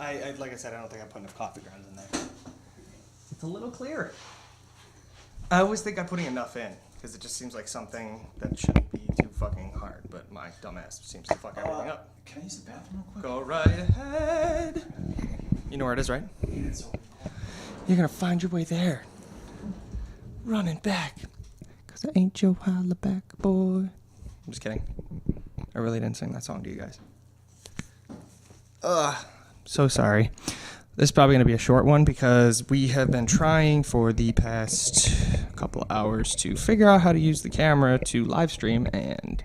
I like I said, I don't think I put enough coffee grounds in there. It's a little clear. I always think I'm putting enough in, because it just seems like something that shouldn't be too fucking hard, but my dumbass seems to fuck everything up. Can I use the bathroom real quick? Go right ahead. You know where it is, right? Yeah, it's open. You're gonna find your way there. Running back. Cause I ain't your holla back boy. I'm just kidding. I really didn't sing that song to you guys. So sorry. This is probably gonna be a short one because we have been trying for the past couple of hours to figure out how to use the camera to live stream, and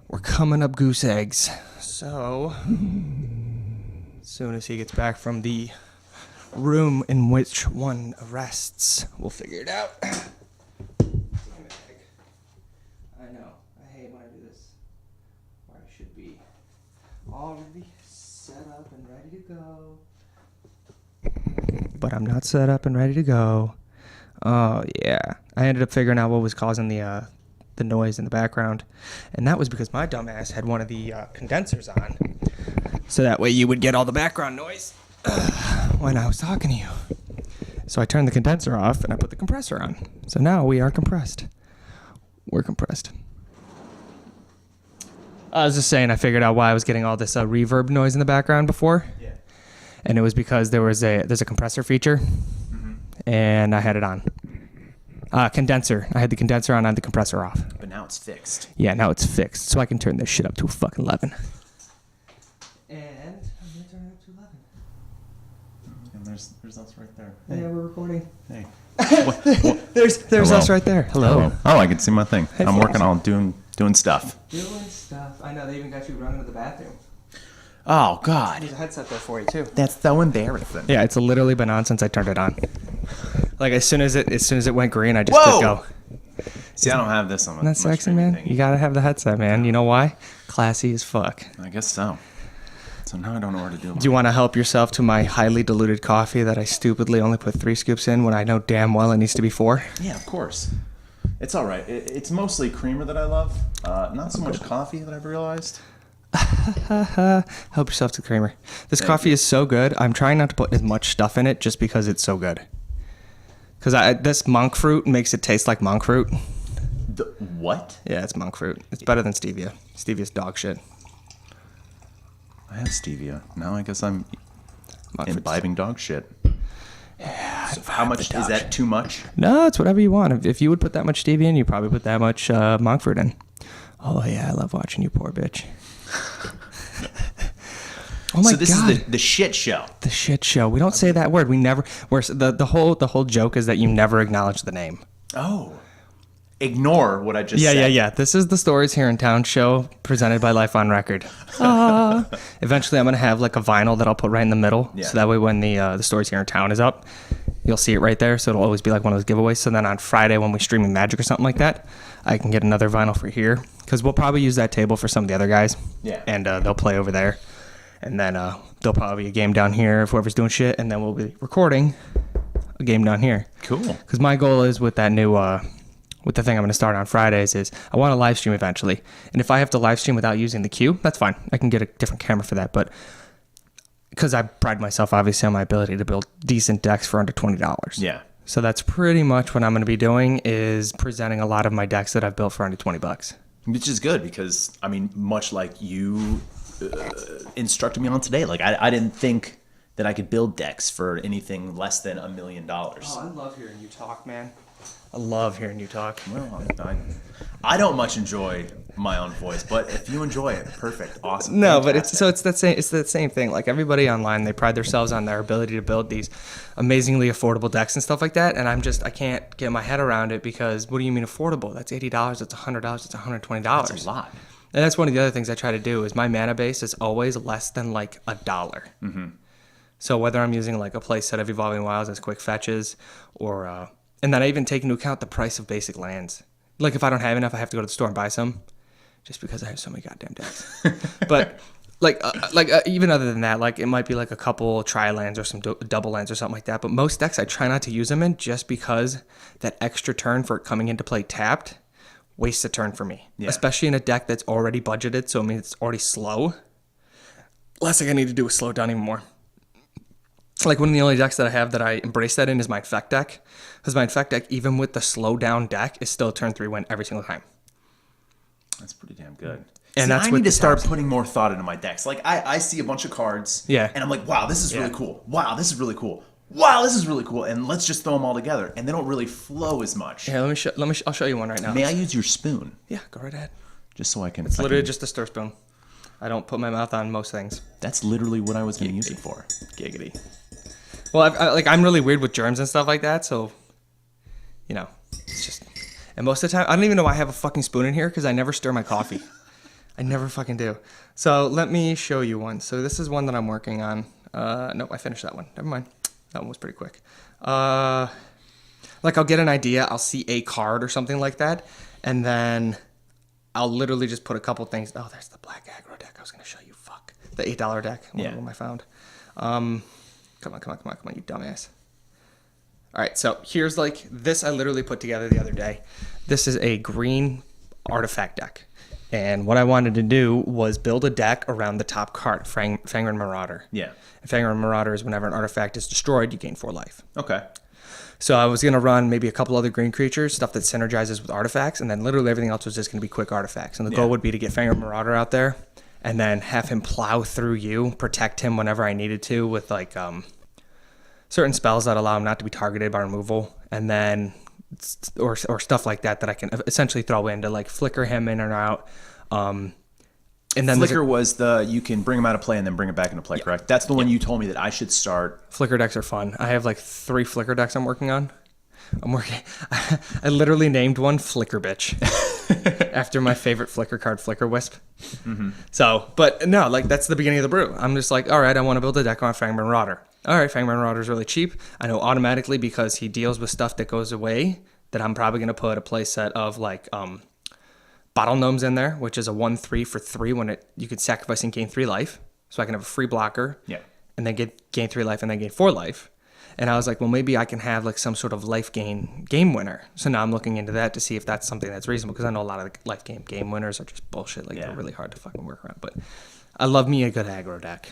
we're coming up goose eggs. So, as soon as he gets back from the room in which one rests, we'll figure it out. Damn it, Egg. I know. I hate when I do this. Where I should be already set up and ready to go. But I'm not set up and ready to go. Oh, yeah. I ended up figuring out what was causing the noise in the background. And that was because my dumbass had one of the condensers on. So that way you would get all the background noise when I was talking to you. So I turned the condenser off and I put the compressor on. So now we are compressed. We're compressed. I was just saying I figured out why I was getting all this reverb noise in the background before. Yeah. And it was because there's a compressor feature, and I had it on. Condenser. I had the condenser on, I had the compressor off. But now it's fixed. Yeah, now it's fixed, so I can turn this shit up to a fucking 11. And I'm gonna turn it up to 11. And there's us right there. Hey. Yeah, we're recording. Hey. There's us right there. Hello. Oh, I can see my thing. Hey, I'm working on doing stuff. Doing stuff. I know, they even got you running to the bathroom. Oh, God. There's a headset there for you, too. That's so embarrassing. Yeah, it's literally been on since I turned it on. Like, as soon as it went green, I just clicked go. See, I don't have this on my Isn't that sexy, man? thing. You gotta have the headset, man. You know why? Classy as fuck. I guess so. So now I don't know where to do it. Do you want to help yourself to my highly diluted coffee that I stupidly only put 3 scoops in when I know damn well it needs to be 4? Yeah, of course. It's all right. It's mostly creamer that I love. Not so much coffee that I've realized. Help yourself to the creamer. This coffee is so good. I'm trying not to put as much stuff in it just because it's so good. Because this monk fruit makes it taste like monk fruit. The what? Yeah, it's monk fruit. It's better than stevia. Stevia's dog shit. I have stevia. Now I guess I'm Monk imbibing dog shit. Yeah. So how much is that? Too much? No, it's whatever you want. If you would put that much stevia in, you probably put that much monk fruit in. Oh yeah, I love watching you, poor bitch. Oh my God. So this is the shit show. The shit show. We don't say that word. We never. The whole joke is that you never acknowledge the name. Oh. Ignore what I just said. Yeah. This is the Stories Here in Town show presented by Life on Record. Eventually, I'm gonna have like a vinyl that I'll put right in the middle, so that way when the Stories Here in Town is up, you'll see it right there. So it'll always be like one of those giveaways. So then on Friday when we stream Magic or something like that, I can get another vinyl for here because we'll probably use that table for some of the other guys. Yeah. And they'll play over there, and then there'll probably be a game down here if whoever's doing shit, and then we'll be recording a game down here. Cool. Because my goal is with that new. With the thing I'm going to start on Fridays is I want to live stream eventually. And if I have to live stream without using the queue, that's fine. I can get a different camera for that. But because I pride myself, obviously, on my ability to build decent decks for under $20. Yeah. So that's pretty much what I'm going to be doing is presenting a lot of my decks that I've built for under $20. Which is good because, I mean, much like you instructed me on today, like I didn't think that I could build decks for anything less than $1 million. Oh, I love hearing you talk, man. I love hearing you talk. Well, I don't much enjoy my own voice, but if you enjoy it, perfect, awesome. No, fantastic. but it's that same thing. Like everybody online, they pride themselves on their ability to build these amazingly affordable decks and stuff like that. And I can't get my head around it because what do you mean affordable? That's $80. That's $100. That's $120. That's a lot. And that's one of the other things I try to do is my mana base is always less than like $1. Mm-hmm. So whether I'm using like a play set of Evolving Wilds as quick fetches or and then I even take into account the price of basic lands. Like if I don't have enough, I have to go to the store and buy some, just because I have so many goddamn decks. But even other than that, like it might be like a couple tri-lands or some double lands or something like that. But most decks, I try not to use them in just because that extra turn for it coming into play tapped wastes a turn for me. Yeah. Especially in a deck that's already budgeted, so I mean it's already slow. Last thing I need to do is slow it down even more. Like one of the only decks that I have that I embrace that in is my Infect deck. Because my Infect deck, even with the slow down deck, is still a turn 3 win every single time. That's pretty damn good. And See, that's I with need to the start taps. putting more thought into my decks. Like I see a bunch of cards, Yeah. and I'm like, wow, this is really cool. Wow, this is really cool. Wow, this is really cool. And let's just throw them all together, and they don't really flow as much. Here, I'll show you one right now. May I use your spoon? Yeah, go right ahead. Just so I can. It's literally just a stir spoon. I don't put my mouth on most things. That's literally what I was going to use it for. Giggity. Well, I'm really weird with germs and stuff like that, so, you know, it's just... And most of the time, I don't even know why I have a fucking spoon in here, because I never stir my coffee. I never fucking do. So let me show you one. So this is one that I'm working on. Nope, I finished that one. Never mind. That one was pretty quick. Like, I'll get an idea. I'll see a card or something like that, and then I'll literally just put a couple things. Oh, there's the black aggro deck I was going to show you. Fuck. The $8 deck. One of them I found. Come on, you dumbass. All right, so here's like this I literally put together the other day. This is a green artifact deck. And what I wanted to do was build a deck around the top card, Fangren Marauder. Yeah. And Fangren Marauder is whenever an artifact is destroyed, you gain 4 life. Okay. So I was going to run maybe a couple other green creatures, stuff that synergizes with artifacts, and then literally everything else was just going to be quick artifacts. And the goal would be to get Fangren Marauder out there and then have him plow through you, protect him whenever I needed to with like certain spells that allow him not to be targeted by removal, and then or stuff like that I can essentially throw in to like flicker him in and out. And then Flicker was you can bring him out of play and then bring it back into play, correct? That's the one you told me that I should start. Flicker decks are fun. I have like 3 Flicker decks I'm working on. I literally named one Flicker Bitch after my favorite Flicker card, Flicker Wisp. Mm-hmm. So, but no, like that's the beginning of the brew. I'm just like, all right, I want to build a deck on Fangren Marauder. All right, Fangren Marauder is really cheap. I know automatically because he deals with stuff that goes away that I'm probably going to put a play set of like Bottle Gnomes in there, which is a 1/3 for 3 when you could sacrifice and gain 3 life. So I can have a free blocker. Yeah. And then gain 3 life and then gain 4 life. And I was like, well, maybe I can have like some sort of life gain game winner. So now I'm looking into that to see if that's something that's reasonable, because I know a lot of the life game winners are just bullshit. Like they're really hard to fucking work around. But I love me a good aggro deck.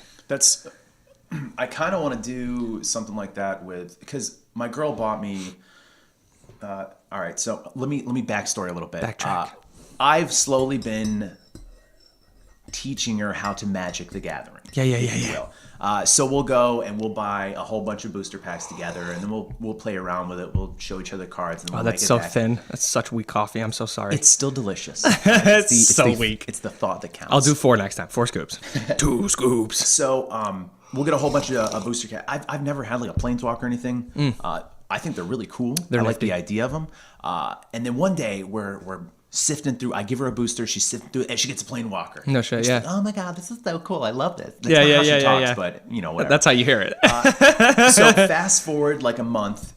I kind of want to do something like that because my girl bought me. All right, so let me backstory a little bit. Backtrack. I've slowly been teaching her how to Magic the Gathering. Yeah. So we'll go and we'll buy a whole bunch of booster packs together, and then we'll play around with it. We'll show each other cards. And we'll That's make so a deck. thin. That's such weak coffee. I'm so sorry. It's still delicious. It's so weak. It's the thought that counts. I'll do 4 next time. 4 scoops. 2 scoops. So we'll get a whole bunch of booster packs. I've never had like a Planeswalker or anything. I think they're really cool. I like the idea of them. And then one day we're sifting through. I give her a booster. She's sifting through it, and she gets a Planeswalker. No shit. She's Yeah. like, oh my god, this is so cool. I love this. That's Yeah. not how she talks, but you know whatever. That's how you hear it. So fast forward like a month,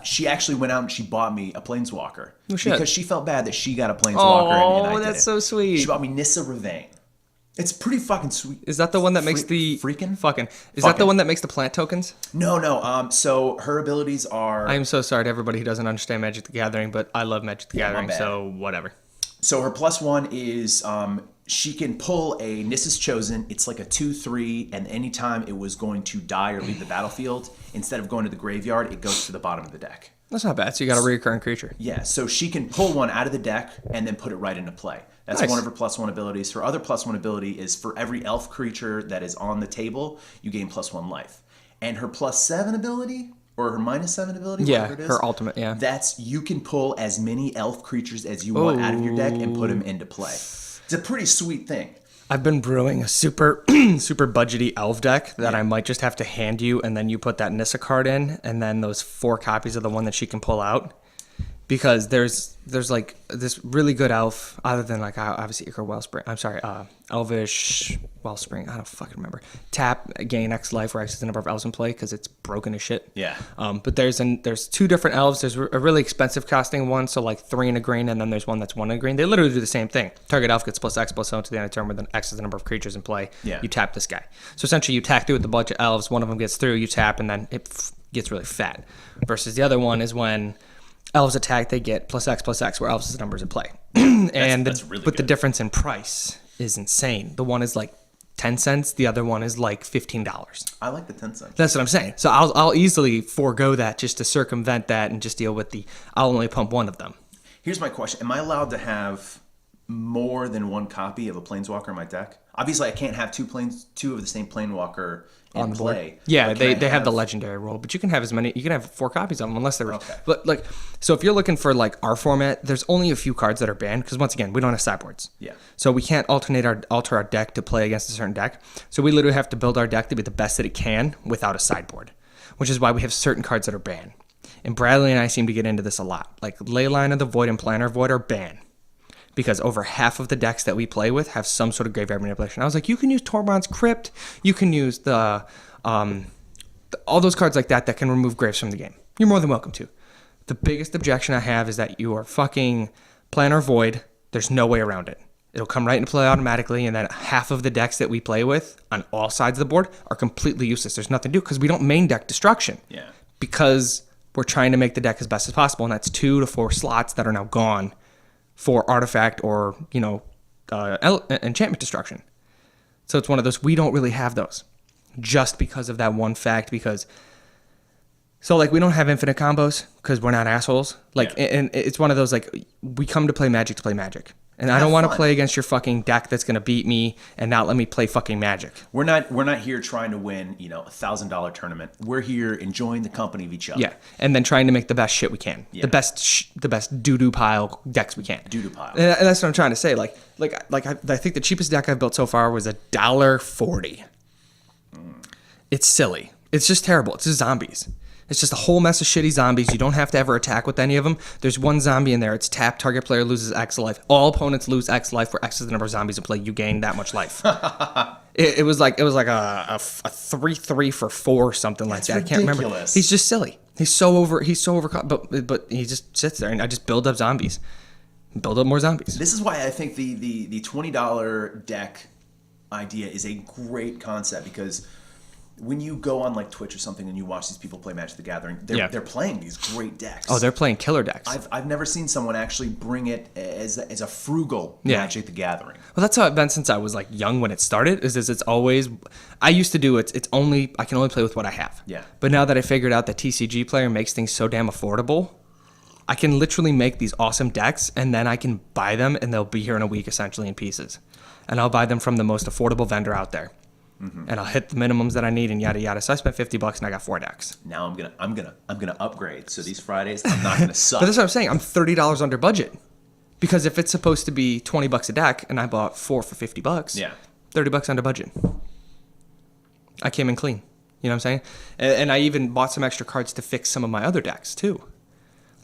she actually went out and she bought me a Planeswalker because she felt bad that she got a Planeswalker and I didn't. That's so sweet. She bought me Nissa Ravain. It's pretty fucking sweet. Is that the one that makes the freaking fucking? Is that the one that makes the plant tokens? No. So her abilities are. I am so sorry to everybody who doesn't understand Magic the Gathering, but I love Magic the Gathering, bad. so whatever. So her +1 is she can pull a Nissa's Chosen. It's like a 2/3, and anytime it was going to die or leave the battlefield, instead of going to the graveyard, it goes to the bottom of the deck. That's not bad. So you got a recurring creature. Yeah, so she can pull one out of the deck and then put it right into play. That's Nice. one of her +1 abilities. Her other +1 ability is for every elf creature that is on the table, you gain +1 life. And her +7 ability, or her -7 ability, Yeah, whatever it is, her ultimate, yeah. that's you can pull as many elf creatures as you want out of your deck and put them into play. It's a pretty sweet thing. I've been brewing a super super budgety elf deck that I might just have to hand you, and then you put that Nissa card in, and then those 4 copies of the one that she can pull out. Because there's like this really good elf, other than like obviously Ichor Wellspring. I'm sorry, Elvish Wellspring. I don't fucking remember. Tap, gain X life, or X is the number of elves in play because it's broken as shit. Yeah. But there's 2 different elves. There's a really expensive costing one, so like 3 in a green, and then there's one that's 1 in a green. They literally do the same thing. Target elf gets +X/+0 to the end of turn, where then X is the number of creatures in play. Yeah. You tap this guy. So essentially, you tack through with a bunch of elves. One of them gets through. You tap, and then it gets really fat. Versus the other one is when elves attack, they get +X/+X, where elves is the numbers in play. And that's really but the good. difference in price is insane. The one is like 10 cents. The other one is like $15. I like the 10 cents. That's what I'm saying. So I'll easily forego that just to circumvent that and just deal with I'll only pump one of them. Here's my question. Am I allowed to have more than one copy of a Planeswalker in my deck? Obviously, I can't have two of the same Planeswalker in play. Yeah, they have the legendary rule, but you can have as many. You can have 4 copies of them unless they're. Okay. But like, so if you're looking for like our format, there's only a few cards that are banned because once again, we don't have sideboards. Yeah. So we can't alter our deck to play against a certain deck. So we literally have to build our deck to be the best that it can without a sideboard, which is why we have certain cards that are banned. And Bradley and I seem to get into this a lot. Like Leyline of the Void and Planar Void are banned because over half of the decks that we play with have some sort of graveyard manipulation. I was like, you can use Tormod's Crypt, you can use all those cards like that can remove graves from the game. You're more than welcome to. The biggest objection I have is that you are fucking Planar Void. There's no way around it. It'll come right into play automatically, and then half of the decks that we play with on all sides of the board are completely useless. There's nothing to do because we don't main deck destruction. Yeah. Because we're trying to make the deck as best as possible, and that's 2 to 4 slots that are now gone for artifact or, enchantment destruction. So it's one of those, we don't really have those just because of that one fact. We don't have infinite combos because we're not assholes. And it's one of those, like, we come to play Magic. And I don't want to play against your fucking deck that's going to beat me and not let me play fucking Magic. We're not here trying to win, $1,000 tournament. We're here enjoying the company of each other. Yeah, and then trying to make the best shit we can. Yeah. The best doo-doo pile decks we can. Doo-doo pile. And that's what I'm trying to say. I think the cheapest deck I've built so far was $1.40. It's silly. It's just terrible. It's just zombies. It's just a whole mess of shitty zombies. You don't have to ever attack with any of them. There's one zombie in there. It's tap. Target player loses X life. All opponents lose X life, where X is the number of zombies in play. You gain that much life. it was like a 3/3 for 4 or something like that. Ridiculous. I can't remember. He's just silly. He's so overcaught. But he just sits there, and I just build up zombies. Build up more zombies. This is why I think the $20 deck idea is a great concept, because when you go on like Twitch or something and you watch these people play Magic the Gathering, they're playing these great decks. Oh, they're playing killer decks. I've never seen someone actually bring it as a frugal Magic the Gathering. Well, that's how it's been since I was like young when it started. It's always, I used to do it. I can only play with what I have. Yeah. But now that I figured out that TCG Player makes things so damn affordable, I can literally make these awesome decks and then I can buy them and they'll be here in a week essentially in pieces. And I'll buy them from the most affordable vendor out there. Mm-hmm. And I'll hit the minimums that I need and yada yada. So I spent $50 and I got 4 decks. Now I'm gonna upgrade. So these Fridays I'm not gonna suck. But that's what I'm saying. I'm $30 under budget, because if it's supposed to be $20 a deck and I bought 4 for $50, $30 under budget. I came in clean. You know what I'm saying? And I even bought some extra cards to fix some of my other decks too.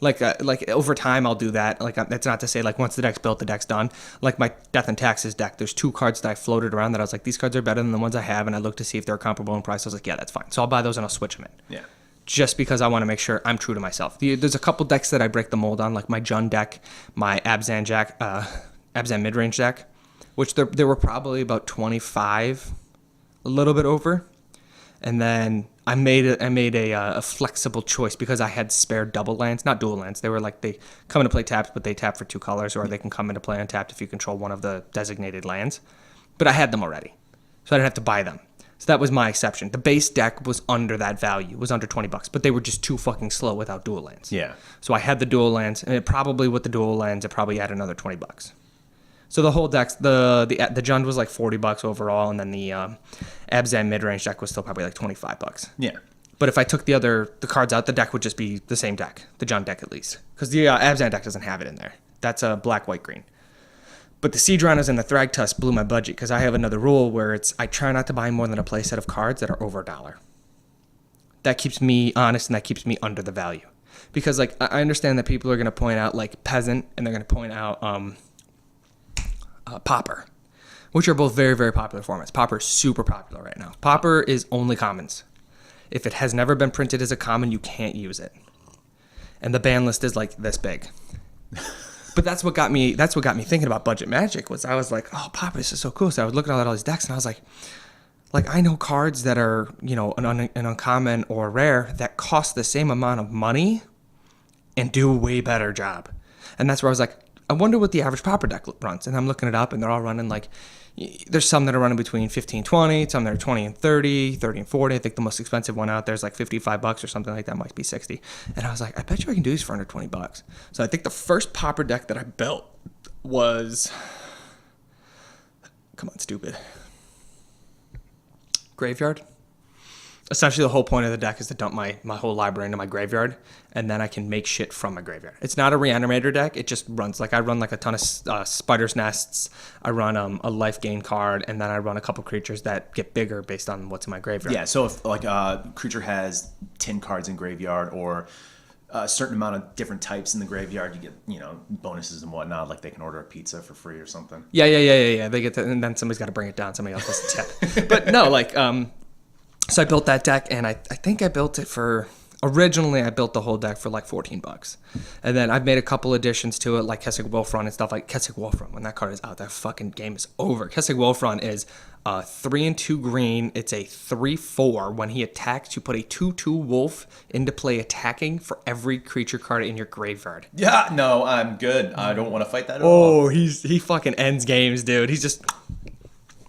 Like over time, I'll do that. Like, that's not to say like once the deck's built, the deck's done. Like my Death and Taxes deck, there's 2 cards that I floated around that I was like, these cards are better than the ones I have, and I looked to see if they're comparable in price. I was like, yeah, that's fine. So I'll buy those and I'll switch them in. Yeah. Just because I want to make sure I'm true to myself. There's a couple decks that I break the mold on, like my Jund deck, my Abzan midrange deck, which there were probably about 25, a little bit over, and then I made a flexible choice because I had spare double lands, not dual lands. They were like, they come into play tapped, but they tap for 2 colors, or they can come into play untapped if you control one of the designated lands. But I had them already, so I didn't have to buy them. So that was my exception. The base deck was under that value, was under $20, but they were just too fucking slow without dual lands. Yeah. So I had the dual lands, and with the dual lands, it probably added another $20. So the whole deck, the Jund was like $40 overall, and then the Abzan midrange deck was still probably like $25. Yeah. But if I took the cards out, the deck would just be the same deck, the Jund deck at least, because the Abzan deck doesn't have it in there. That's a black, white, green. But the Seedrunners and the Thragtusk blew my budget because I have another rule where I try not to buy more than a play set of cards that are over $1. That keeps me honest and that keeps me under the value. Because like I understand that people are going to point out like Peasant and they're going to point out Pauper, which are both very, very popular formats. Pauper is super popular right now. Pauper is only commons. If it has never been printed as a common, you can't use it. And the ban list is like this big. But that's what got me thinking about budget Magic. Was I was like, oh, Pauper, this is so cool. So I was looking at all these decks and I was like I know cards that are, an uncommon or rare that cost the same amount of money and do a way better job. And that's where I was like, I wonder what the average Pauper deck runs. And I'm looking it up and they're all running like there's some that are running between 15, 20, some that are 20 and 30, 30 and 40. I think the most expensive one out there is like $55 or something like that. Might be 60. And I was like, I bet you I can do these for under $20. So I think the first popper deck that I built was, come on, stupid, graveyard. Essentially, the whole point of the deck is to dump my whole library into my graveyard, and then I can make shit from my graveyard. It's not a reanimator deck. It just runs. Like, I run like a ton of spider's nests. I run a life gain card, and then I run a couple creatures that get bigger based on what's in my graveyard. Yeah, so if like a creature has 10 cards in graveyard or a certain amount of different types in the graveyard, you get, bonuses and whatnot, like they can order a pizza for free or something. Yeah. They get that, and then somebody's got to bring it down. Somebody else has to tip. But no, like, so I built that deck, and I think I built it for, originally I built the whole deck for like $14. And then I've made a couple additions to it, like Kessig Wolfrun and stuff. Like Kessig Wolfrun, when that card is out, that fucking game is over. Kessig Wolfrun is 3 and 2 green. It's a 3/4. When he attacks, you put a 2/2 wolf into play attacking for every creature card in your graveyard. Yeah, no, I'm good. I don't want to fight that at all. Oh, he fucking ends games, dude. He's just...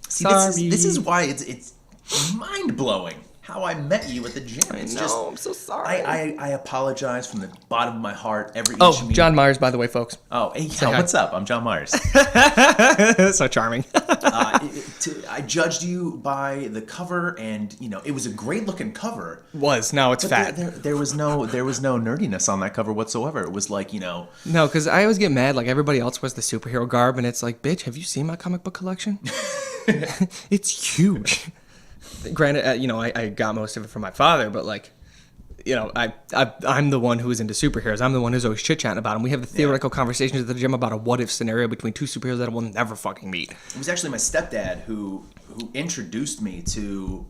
See, sorry. this is why it's mind-blowing how I met you at the gym. It's I'm so sorry. I apologize from the bottom of my heart. John Myers, by the way, folks. Oh, hey, what's up? I'm John Myers. So charming. I judged you by the cover, and it was a great-looking cover. Now it's fat. There was no nerdiness on that cover whatsoever. It was like No, because I always get mad. Like, everybody else wears the superhero garb, and it's like, bitch, have you seen my comic book collection? It's huge. Granted, I got most of it from my father, but like, I'm the one who is into superheroes. I'm the one who's always chit-chatting about them. We have the theoretical conversations at the gym about a what-if scenario between two superheroes that will never fucking meet. It was actually my stepdad who introduced me to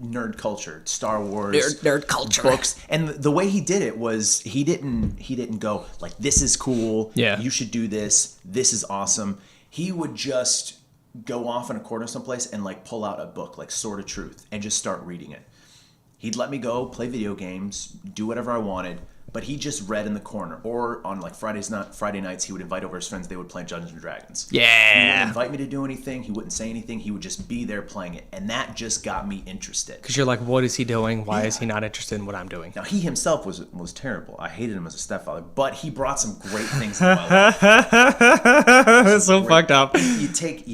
nerd culture, Star Wars, nerd culture books, and the way he did it was he didn't go like, this is cool, you should do this is awesome. He would just go off in a corner someplace and like pull out a book like Sword of Truth and just start reading it. He'd let me go play video games, do whatever I wanted, but he just read in the corner. Or on like Friday nights, he would invite over his friends. They would play Dungeons and Dragons. Yeah. He wouldn't invite me to do anything. He wouldn't say anything. He would just be there playing it, and that just got me interested. Because you're like, what is he doing? Why is he not interested in what I'm doing? Now, he himself was terrible. I hated him as a stepfather, but he brought some great things in my life. It's so fucked up. You take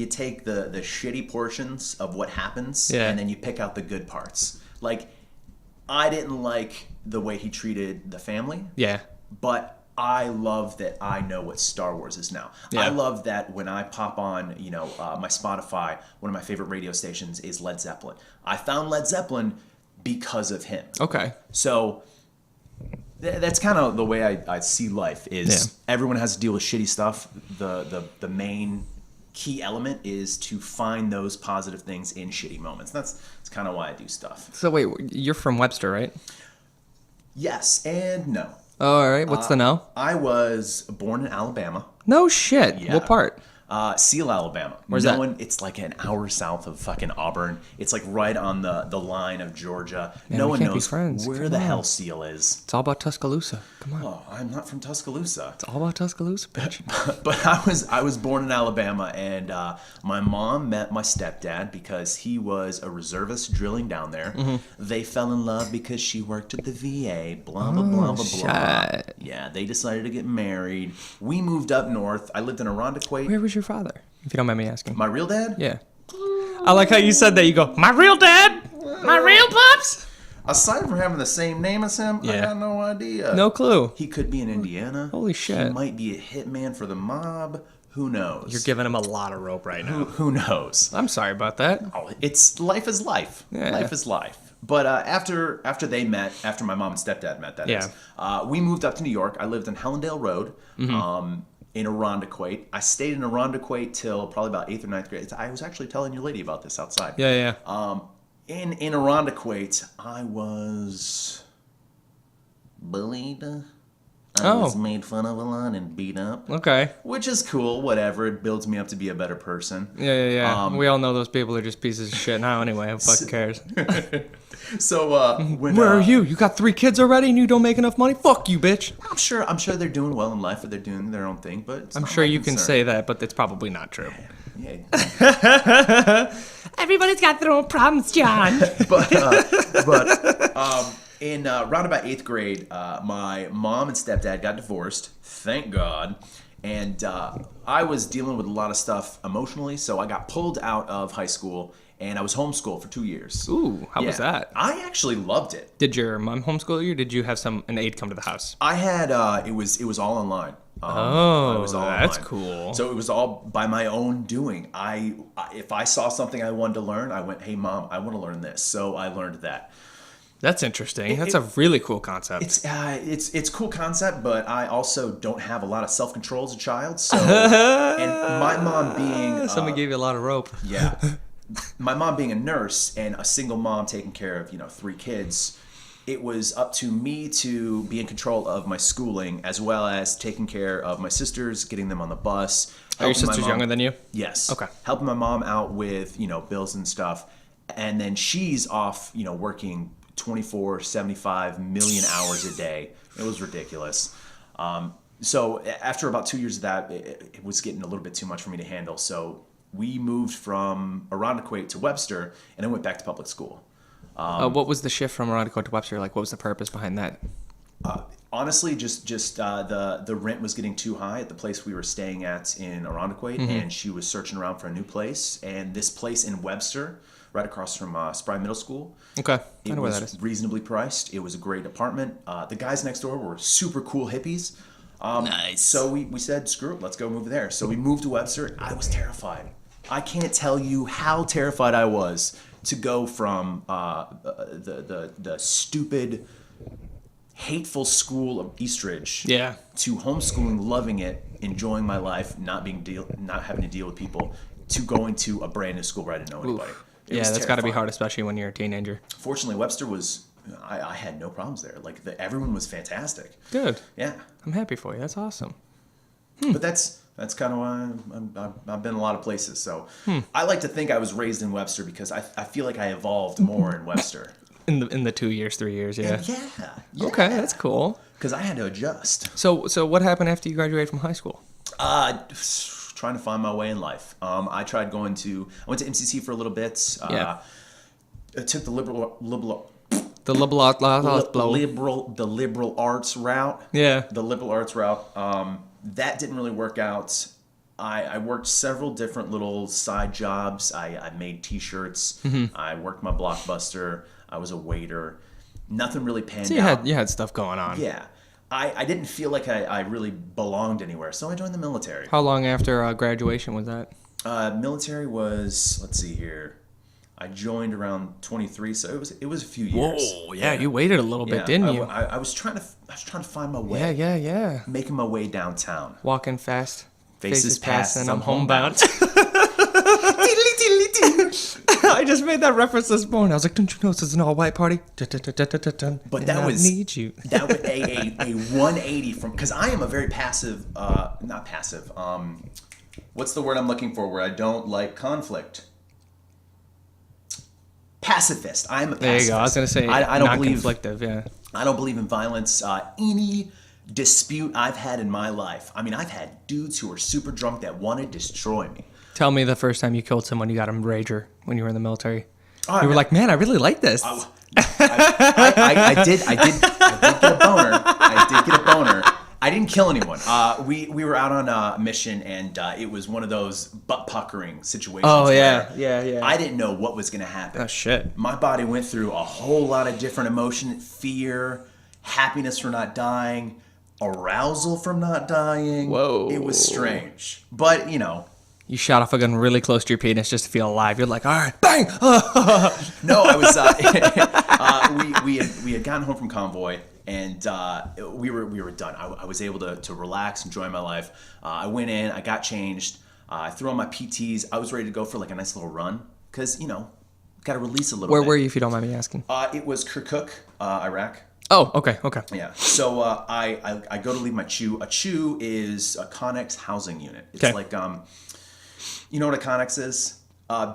the shitty portions of what happens, and then you pick out the good parts. Like, I didn't like the way he treated the family. Yeah. But I love that I know what Star Wars is now. Yeah. I love that when I pop on, my Spotify, one of my favorite radio stations is Led Zeppelin. I found Led Zeppelin because of him. Okay. So that's kind of the way I see life is everyone has to deal with shitty stuff. The main key element is to find those positive things in shitty moments. That's kind of why I do stuff. So wait, you're from Webster, right? Yes and no. Oh, all right. What's the no? I was born in Alabama. No shit. Yeah. What part? Seal, Alabama. Where's that? It's like an hour south of fucking Auburn. It's like right on the line of Georgia. Man, no one knows where the hell Seal is. It's all about Tuscaloosa. Come on. Oh, I'm not from Tuscaloosa. It's all about Tuscaloosa, bitch. But I was born in Alabama, and my mom met my stepdad because he was a reservist drilling down there. Mm-hmm. They fell in love because she worked at the VA. Blah blah blah blah blah. Yeah, they decided to get married. We moved up north. I lived in Irondequoit. Where was your father, if you don't mind me asking? My real dad? Yeah. I like how you said that. You go, my real dad? My real pops? Aside from having the same name as him, I got no idea. No clue. He could be in Indiana. Holy shit. He might be a hitman for the mob. Who knows? You're giving him a lot of rope right now. Who knows? I'm sorry about that. Oh, it's life is life. Yeah. Life is life. But after they met, after my mom and stepdad met, that is, we moved up to New York. I lived in Hellendale Road. Mm-hmm. In Irondequoit. I stayed in Irondequoit till probably about 8th or 9th grade. I was actually telling your lady about this outside. Yeah. In Irondequoit, I was bullied. I was made fun of a lot and beat up. Okay. Which is cool, whatever. It builds me up to be a better person. Yeah. We all know those people are just pieces of shit now anyway. Who fucking cares? So where are you? You got 3 kids already and you don't make enough money? Fuck you, bitch. I'm sure they're doing well in life, or they're doing their own thing, but I'm sure you can say that, but it's probably not true. Yeah. Everybody's got their own problems, John. but in around about 8th grade, my mom and stepdad got divorced. Thank God. And I was dealing with a lot of stuff emotionally, so I got pulled out of high school, and I was homeschooled for 2 years. Ooh, how was that? I actually loved it. Did your mom homeschool you, or did you have an aide come to the house? I had it was all online. It was all that's online. cool. So it was all by my own doing. If I saw something I wanted to learn, I went, "Hey, Mom, I want to learn this." So I learned that. That's interesting. That's a really cool concept. It's cool concept, but I also don't have a lot of self-control as a child. So, and my mom being somebody gave you a lot of rope. Yeah, my mom being a nurse and a single mom taking care of 3 kids, it was up to me to be in control of my schooling as well as taking care of my sisters, getting them on the bus. Are your sisters younger than you? Yes. Okay. Helping my mom out with bills and stuff, and then she's off working 24, 75 million hours a day. It was ridiculous. So after about 2 years of that, it was getting a little bit too much for me to handle. So we moved from Rrcord to Webster, and I went back to public school. What was the shift from Rrcord to Webster? Like, what was the purpose behind that? Honestly, just the rent was getting too high at the place we were staying at in Rrcord, and she was searching around for a new place. And this place in Webster, right across from Spry Middle School. Okay, I It know where that was is. reasonably priced. It was a great apartment. The guys next door were super cool hippies. Nice. So we said, screw it, let's go move there. So we moved to Webster. I was terrified. I can't tell you how terrified I was to go from the stupid, hateful school of Eastridge to homeschooling, loving it, enjoying my life, not having to deal with people, to going to a brand new school where I didn't know anybody. Yeah, that's got to be hard, especially when you're a teenager. Fortunately, Webster was. I had no problems there. Like everyone was fantastic. Good. Yeah. I'm happy for you. That's awesome. But that's kind of why I've been in a lot of places. So I like to think I was raised in Webster because I feel like I evolved more in Webster. In the 2 years, 3 years, yeah. Yeah. Okay, that's cool. Because I had to adjust. So what happened after you graduated from high school? Trying to find my way in life. I went to MCC for a little bit. I took the liberal arts route. Yeah. The liberal arts route. That didn't really work out. I worked several different little side jobs. I made T-shirts. I worked my Blockbuster. I was a waiter. Nothing really panned out. You had stuff going on. Yeah. I didn't feel like I really belonged anywhere, so I joined the military. How long after graduation was that? Military was, let's see here. I joined around 23, so it was a few years. Whoa, yeah, you waited a little bit, didn't you? I was trying to find my way. Yeah. Making my way downtown. Walking fast. Faces past, and I'm homebound. I just made that reference this morning. I was like, "Don't you know this is an all-white party?" But that was need you. That was a 180 from, because I am a very passive, not passive. What's the word I'm looking for? Where I don't like conflict. Pacifist. I am a pacifist. There you go. I was gonna say I don't believe non-conflictive. Yeah. I don't believe in violence. Any dispute I've had in my life. I mean, I've had dudes who are super drunk that want to destroy me. Tell me the first time you killed someone, you got a rager when you were in the military. Oh, you were like, man, I really like this. I did get a boner. I didn't kill anyone. We were out on a mission, and it was one of those butt puckering situations. Oh, where yeah. I didn't know what was going to happen. Oh, shit. My body went through a whole lot of different emotion: fear, happiness for not dying, arousal from not dying. Whoa. It was strange, but You shot off a gun really close to your penis just to feel alive. You're like, all right, bang! No, I was. We had gotten home from convoy, and we were done. I was able to relax, enjoy my life. I went in, I got changed, I threw on my PTs. I was ready to go for like a nice little run because got to release a little. Where bit. were you, if you don't mind me asking? It was Rrcord, Iraq. Oh, okay. Yeah. So I go to leave my chew. A chew is a Connex housing unit. It's like you know what a Connex is?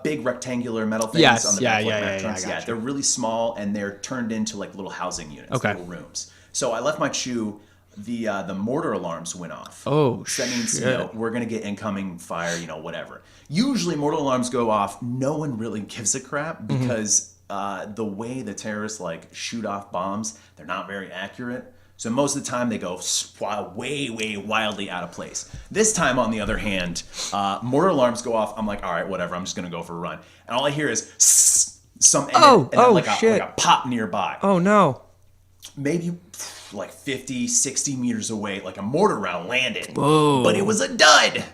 Big rectangular metal things on the back of Mack trucks. Yeah, they're really small and they're turned into like little housing units, little rooms. So I left my chew. The mortar alarms went off. Oh, so that means we're gonna get incoming fire. Whatever. Usually mortal alarms go off. No one really gives a crap because the way the terrorists like shoot off bombs, they're not very accurate. So most of the time they go way, way wildly out of place. This time, on the other hand, mortar alarms go off. I'm like, all right, whatever. I'm just going to go for a run. And all I hear is Shit. like a pop nearby. Oh, no. Maybe like 50, 60 meters away, like a mortar round landed. Whoa. But it was a dud.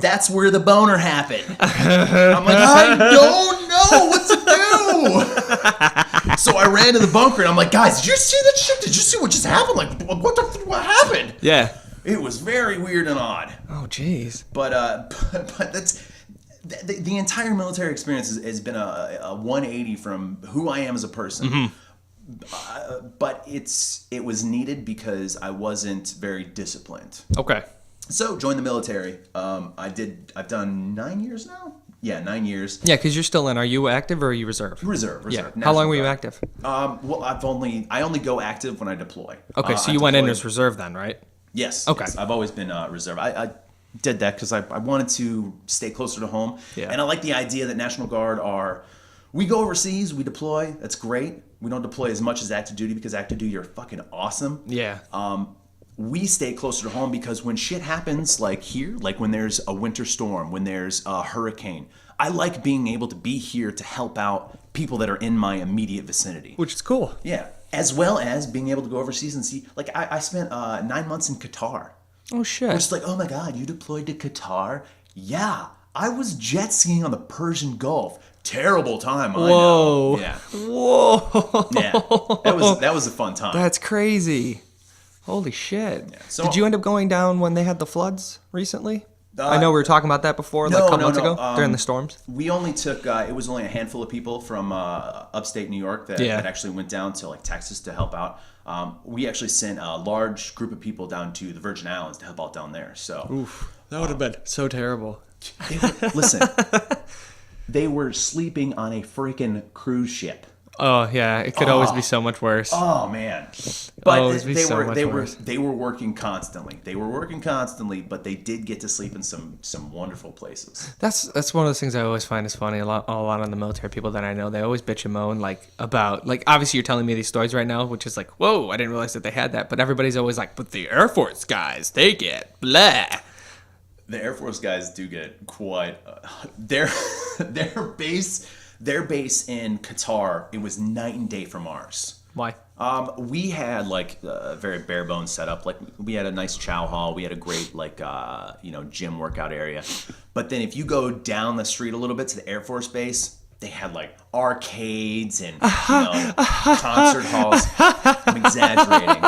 That's where the boner happened. I'm like, I don't know what to do. So I ran to the bunker and I'm like, guys, did you see that shit? Did you see what just happened? Like, what happened? Yeah. It was very weird and odd. Oh, jeez. But that's the entire military experience has been a 180 from who I am as a person. But it was needed because I wasn't very disciplined. Okay. So joined the military. I've done 9 years now. Yeah, 9 years. Yeah, because you're still in. Are you active or are you reserve? Reserve. Yeah. How National long were you Guard. active? Well, I only go active when I deploy. Okay, so I you went in deployed- as reserve then, right? Yes. Okay. Yes, I've always been reserve. I did that because I wanted to stay closer to home. Yeah. And I like the idea that National Guard we go overseas, we deploy. That's great. We don't deploy as much as active duty because active duty are fucking awesome. Yeah. We stay closer to home because when shit happens like here, like when there's a winter storm, when there's a hurricane, I like being able to be here to help out people that are in my immediate vicinity. Which is cool. Yeah. As well as being able to go overseas and see, like I spent 9 months in Qatar. Oh, shit. It's like, oh my God, you deployed to Qatar? Yeah. I was jet skiing on the Persian Gulf. Terrible time, I Whoa. know. Yeah. Whoa. Yeah. That was a fun time. That's crazy. Holy shit. Yeah, so- Did you end up going down when they had the floods recently? I know we were talking about that before, like a couple months ago, during the storms. We only took, it was only a handful of people from upstate New York that actually went down to like Texas to help out. We actually sent a large group of people down to the Virgin Islands to help out down there. So, Oof. That would have been so terrible. Listen, they were sleeping on a freaking cruise ship. Oh, yeah. It could always be so much worse. Oh man! But Always be so much worse. they were working constantly. They were working constantly, but they did get to sleep in some wonderful places. That's one of those things I always find is funny. A lot on the military people that I know, they always bitch and moan about obviously you're telling me these stories right now, which is like, whoa, I didn't realize that they had that. But everybody's always like, but the Air Force guys, they get blah. The Air Force guys do get quite their base in Qatar. It was night and day from ours. Why? We had like a very bare bones setup. Like we had a nice chow hall. We had a great gym workout area. But then if you go down the street a little bit to the Air Force base, they had like arcades and concert halls. I'm exaggerating.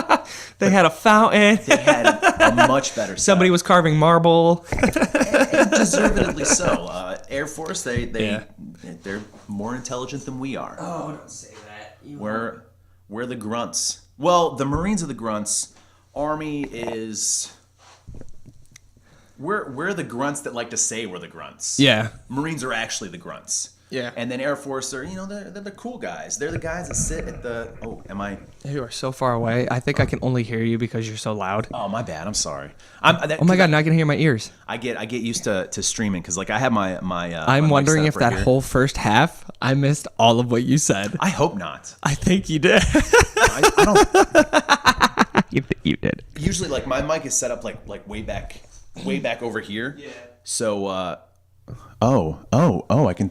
They had a fountain. They had a much better setup. Somebody was carving marble. And deservedly so. Air Force, they're more intelligent than we are. Oh, don't say that. We're the grunts. Well, the Marines are the grunts. Army is. We're the grunts that like to say we're the grunts. Yeah. Marines are actually the grunts. Yeah. And then Air Force are, they're the cool guys. They're the guys that sit at the. Oh, am I? You are so far away. I think I can only hear you because you're so loud. Oh, my bad. I'm sorry. Oh my God! Now I can hear my ears. I get used to streaming because like I have my. I'm my wondering mic if set up that right here. whole first half I missed all of what you said. I hope not. I think you did. I don't. You think you did. Usually, like my mic is set up like way back over here. Yeah. So. I can.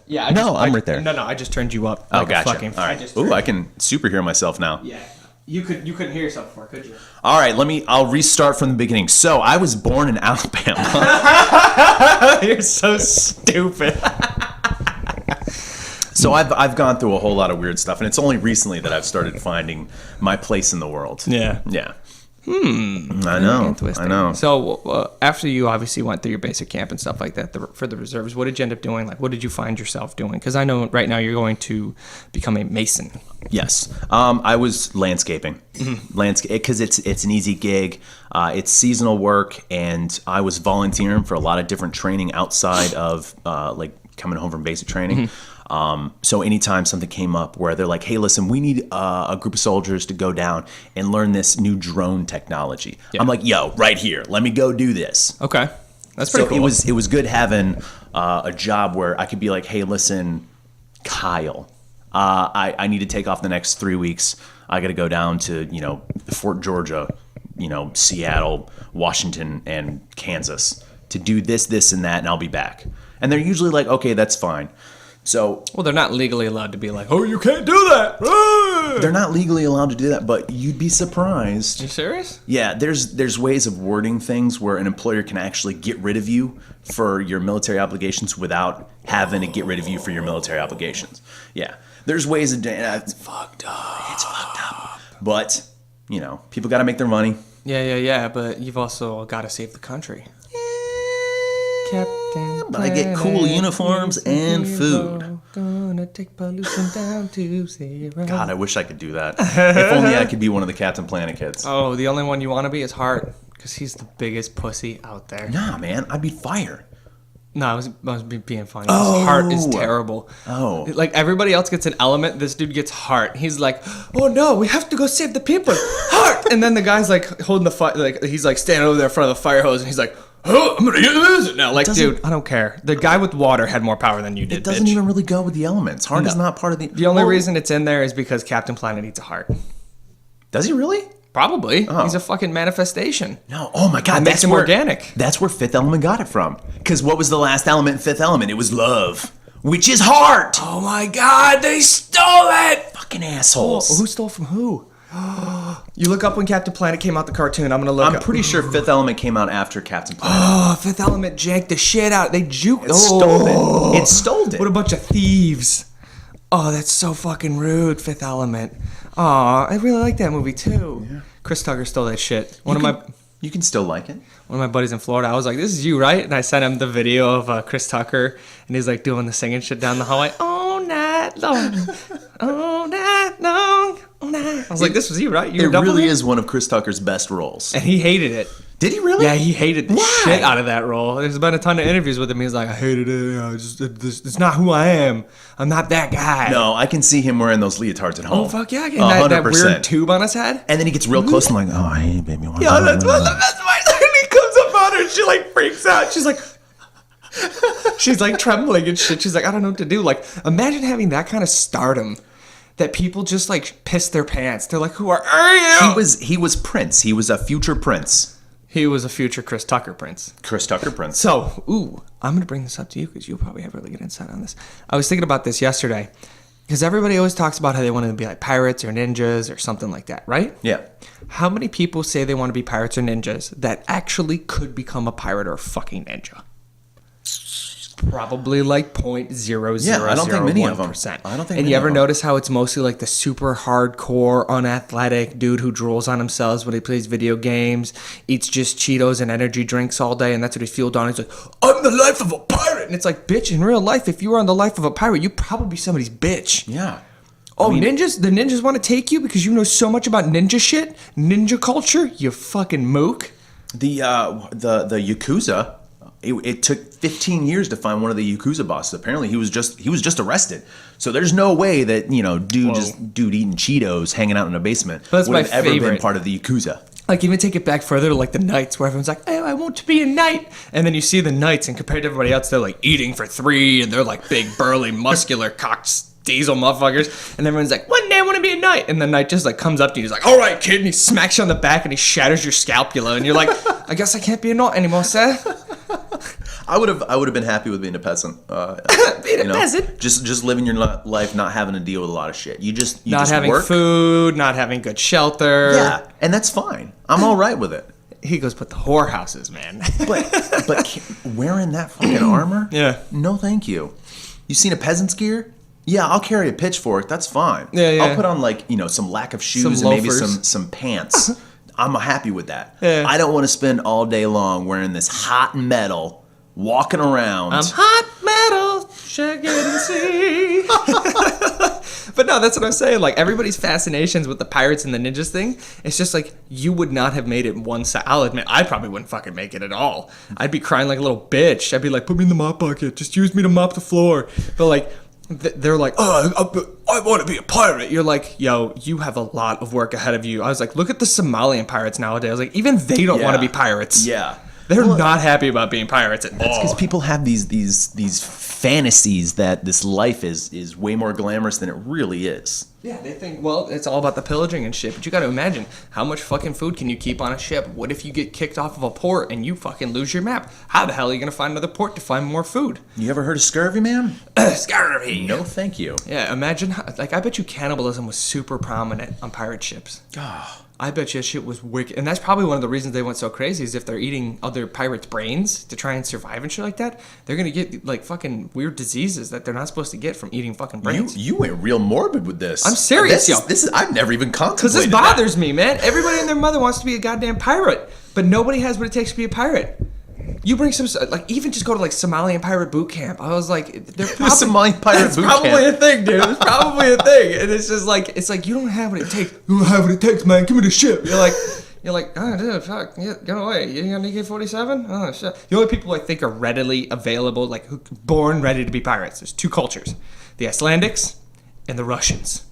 Yeah. I'm right there. No, I just turned you up. Oh, like a gotcha. fucking- All right. Ooh, I can superhear myself now. Yeah. You couldn't hear yourself before, could you? All right, I'll restart from the beginning. So I was born in Alabama. You're so stupid. So I've gone through a whole lot of weird stuff, and it's only recently that I've started finding my place in the world. Yeah. Yeah. I know. So after you obviously went through your basic camp and stuff like that for the reserves, what did you end up doing? Like, what did you find yourself doing? Because I know right now you're going to become a mason. Yes. I was landscaping. Because it's an easy gig. It's seasonal work, and I was volunteering for a lot of different training outside of coming home from basic training. So anytime something came up where they're like, hey, listen, we need a group of soldiers to go down and learn this new drone technology. Yeah. I'm like, yo, right here, let me go do this. Okay. That's pretty cool. It was good having a job where I could be like, hey, listen, Kyle, I need to take off the next 3 weeks. I got to go down to, Fort Georgia, Seattle, Washington, and Kansas to do this, and that, and I'll be back. And they're usually like, okay, that's fine. So, well, they're not legally allowed to be like, oh, you can't do that. They're not legally allowed to do that, but you'd be surprised. You serious? Yeah, there's ways of wording things where an employer can actually get rid of you for your military obligations without having to get rid of you for your military obligations. Yeah, there's ways of doing it. It's fucked up. It's fucked up. But, people got to make their money. Yeah, but you've also got to save the country. Captain But I get cool uniforms and food. Gonna take pollution down to 0. God, I wish I could do that. If only I could be one of the Captain Planet kids. Oh, the only one you want to be is Hart, because he's the biggest pussy out there. Nah, man, I'd be fire. No, I was being funny. Hart is terrible. Oh. Like, everybody else gets an element, this dude gets Hart. He's like, oh no, we have to go save the people. Hart! And then the guy's like holding the fire, like he's like standing over there in front of the fire hose, and he's like, oh, I'm gonna use it now. Like, dude, I don't care. The guy with water had more power than you did. It doesn't even really go with the elements. Hart is not part of the. The only reason it's in there is because Captain Planet eats a heart. Does he really? Probably. Oh. He's a fucking manifestation. No. Oh my God. That makes him organic. That's where Fifth Element got it from. Because what was the last element in Fifth Element? It was love, which is heart. Oh my God, they stole it. Fucking assholes. Oh, who stole from who? You look up when Captain Planet came out the cartoon. I'm pretty sure Fifth Element came out after Captain Planet. Oh, Fifth Element janked the shit out. They juked. Stole it. It stole it. What a bunch of thieves. Oh, that's so fucking rude, Fifth Element. Oh, I really like that movie too. Yeah. Chris Tucker stole that shit. You can still like it. One of my buddies in Florida, I was like, this is you, right? And I sent him the video of Chris Tucker, and he's like doing the singing shit down the hallway. All night long. All night long. All night. I was like, this was you, right? It really is one of Chris Tucker's best roles. And he hated it. Did he really? Yeah, he hated the shit out of that role. There's been a ton of interviews with him. He's like, I hated it. It's not who I am. I'm not that guy. No, I can see him wearing those leartards at home. Oh, fuck yeah. That weird tube on his head. And then he gets real close and like, oh, hey, baby. Yeah, that's one of the best parts. And he comes up on her and she like freaks out. She's like... She's like trembling and shit. She's like, I don't know what to do. Like, imagine having that kind of stardom that people just like piss their pants. They're like, who are you? He was Prince. He was a future Prince. He was a future Chris Tucker Prince. Chris Tucker Prince. So, I'm going to bring this up to you because you probably have really good insight on this. I was thinking about this yesterday because everybody always talks about how they want to be like pirates or ninjas or something like that, right? Yeah. How many people say they want to be pirates or ninjas that actually could become a pirate or a fucking ninja? Probably like 0.0001%. Yeah, I don't think many of them. I don't think. And you ever notice how it's mostly like the super hardcore, unathletic dude who drools on himself when he plays video games, eats just Cheetos and energy drinks all day, and that's what he's fueled on. He's like, I'm the life of a pirate, and it's like, bitch. In real life, if you were on the life of a pirate, you'd probably be somebody's bitch. Yeah. Oh, ninjas? The ninjas want to take you because you know so much about ninja shit, ninja culture. You fucking mook. The Yakuza. It took 15 years to find one of the Yakuza bosses. Apparently, he was just arrested. So there's no way that dude eating Cheetos, hanging out in a basement would have ever been part of the Yakuza. Like, even take it back further to like the knights, where everyone's like, "Oh, I want to be a knight," and then you see the knights, and compared to everybody else, they're like eating for 3, and they're like big, burly, muscular, cocked diesel motherfuckers, and everyone's like, one day I want to be a knight, and the knight just like comes up to you, he's like, all right, kid, and he smacks you on the back, and he shatters your scapula, and you're like, I guess I can't be a knight anymore, sir. I would have been happy with being a peasant. Being a peasant, just living your life, not having to deal with a lot of shit. You not having work. Food, not having good shelter. Yeah, and that's fine. I'm all right with it. He goes, but the whorehouses, man. but wearing that fucking armor? Yeah. No, thank you. You seen a peasant's gear? Yeah, I'll carry a pitchfork. That's fine. Yeah. I'll put on some lack of shoes and maybe some pants. I'm happy with that. Yeah. I don't want to spend all day long wearing this hot metal, walking around. I'm hot metal, shake it and see. But no, that's what I'm saying. Like, everybody's fascinations with the pirates and the ninjas thing, it's just like, you would not have made it one side. I'll admit, I probably wouldn't fucking make it at all. I'd be crying like a little bitch. I'd be like, put me in the mop bucket. Just use me to mop the floor. But like, they're like, oh, I want to be a pirate. You're like, yo, you have a lot of work ahead of you. I was like, look at the Somalian pirates nowadays. I was like, even they don't want to be pirates. Yeah. They're not happy about being pirates at all. Because people have these fantasies that this life is way more glamorous than it really is. Yeah, they think, well, it's all about the pillaging and shit. But you got to imagine, how much fucking food can you keep on a ship? What if you get kicked off of a port and you fucking lose your map? How the hell are you going to find another port to find more food? You ever heard of scurvy, man? Scurvy! No, thank you. Yeah, imagine, I bet you cannibalism was super prominent on pirate ships. Oh. I bet you shit was wicked. And that's probably one of the reasons they went so crazy is if they're eating other pirates' brains to try and survive and shit like that, they're going to get, like, fucking weird diseases that they're not supposed to get from eating fucking brains. You went real morbid with this. I'm serious, yo. This is I've never even contemplated Because this bothers me, man. Everybody and their mother wants to be a goddamn pirate, but nobody has what it takes to be a pirate. You bring some, like, even just go to, like, Somalian pirate boot camp. I was like, they're probably... Somalian pirate boot camp. It's probably a thing, dude. It's probably a thing. And it's just like, you don't have what it takes. You don't have what it takes, man. Give me the ship. You're like, oh, dude, fuck. Yeah, get away. You got an AK-47? Oh, shit. The only people I think are readily available, like, born ready to be pirates, there's two cultures. The Icelandics and the Russians.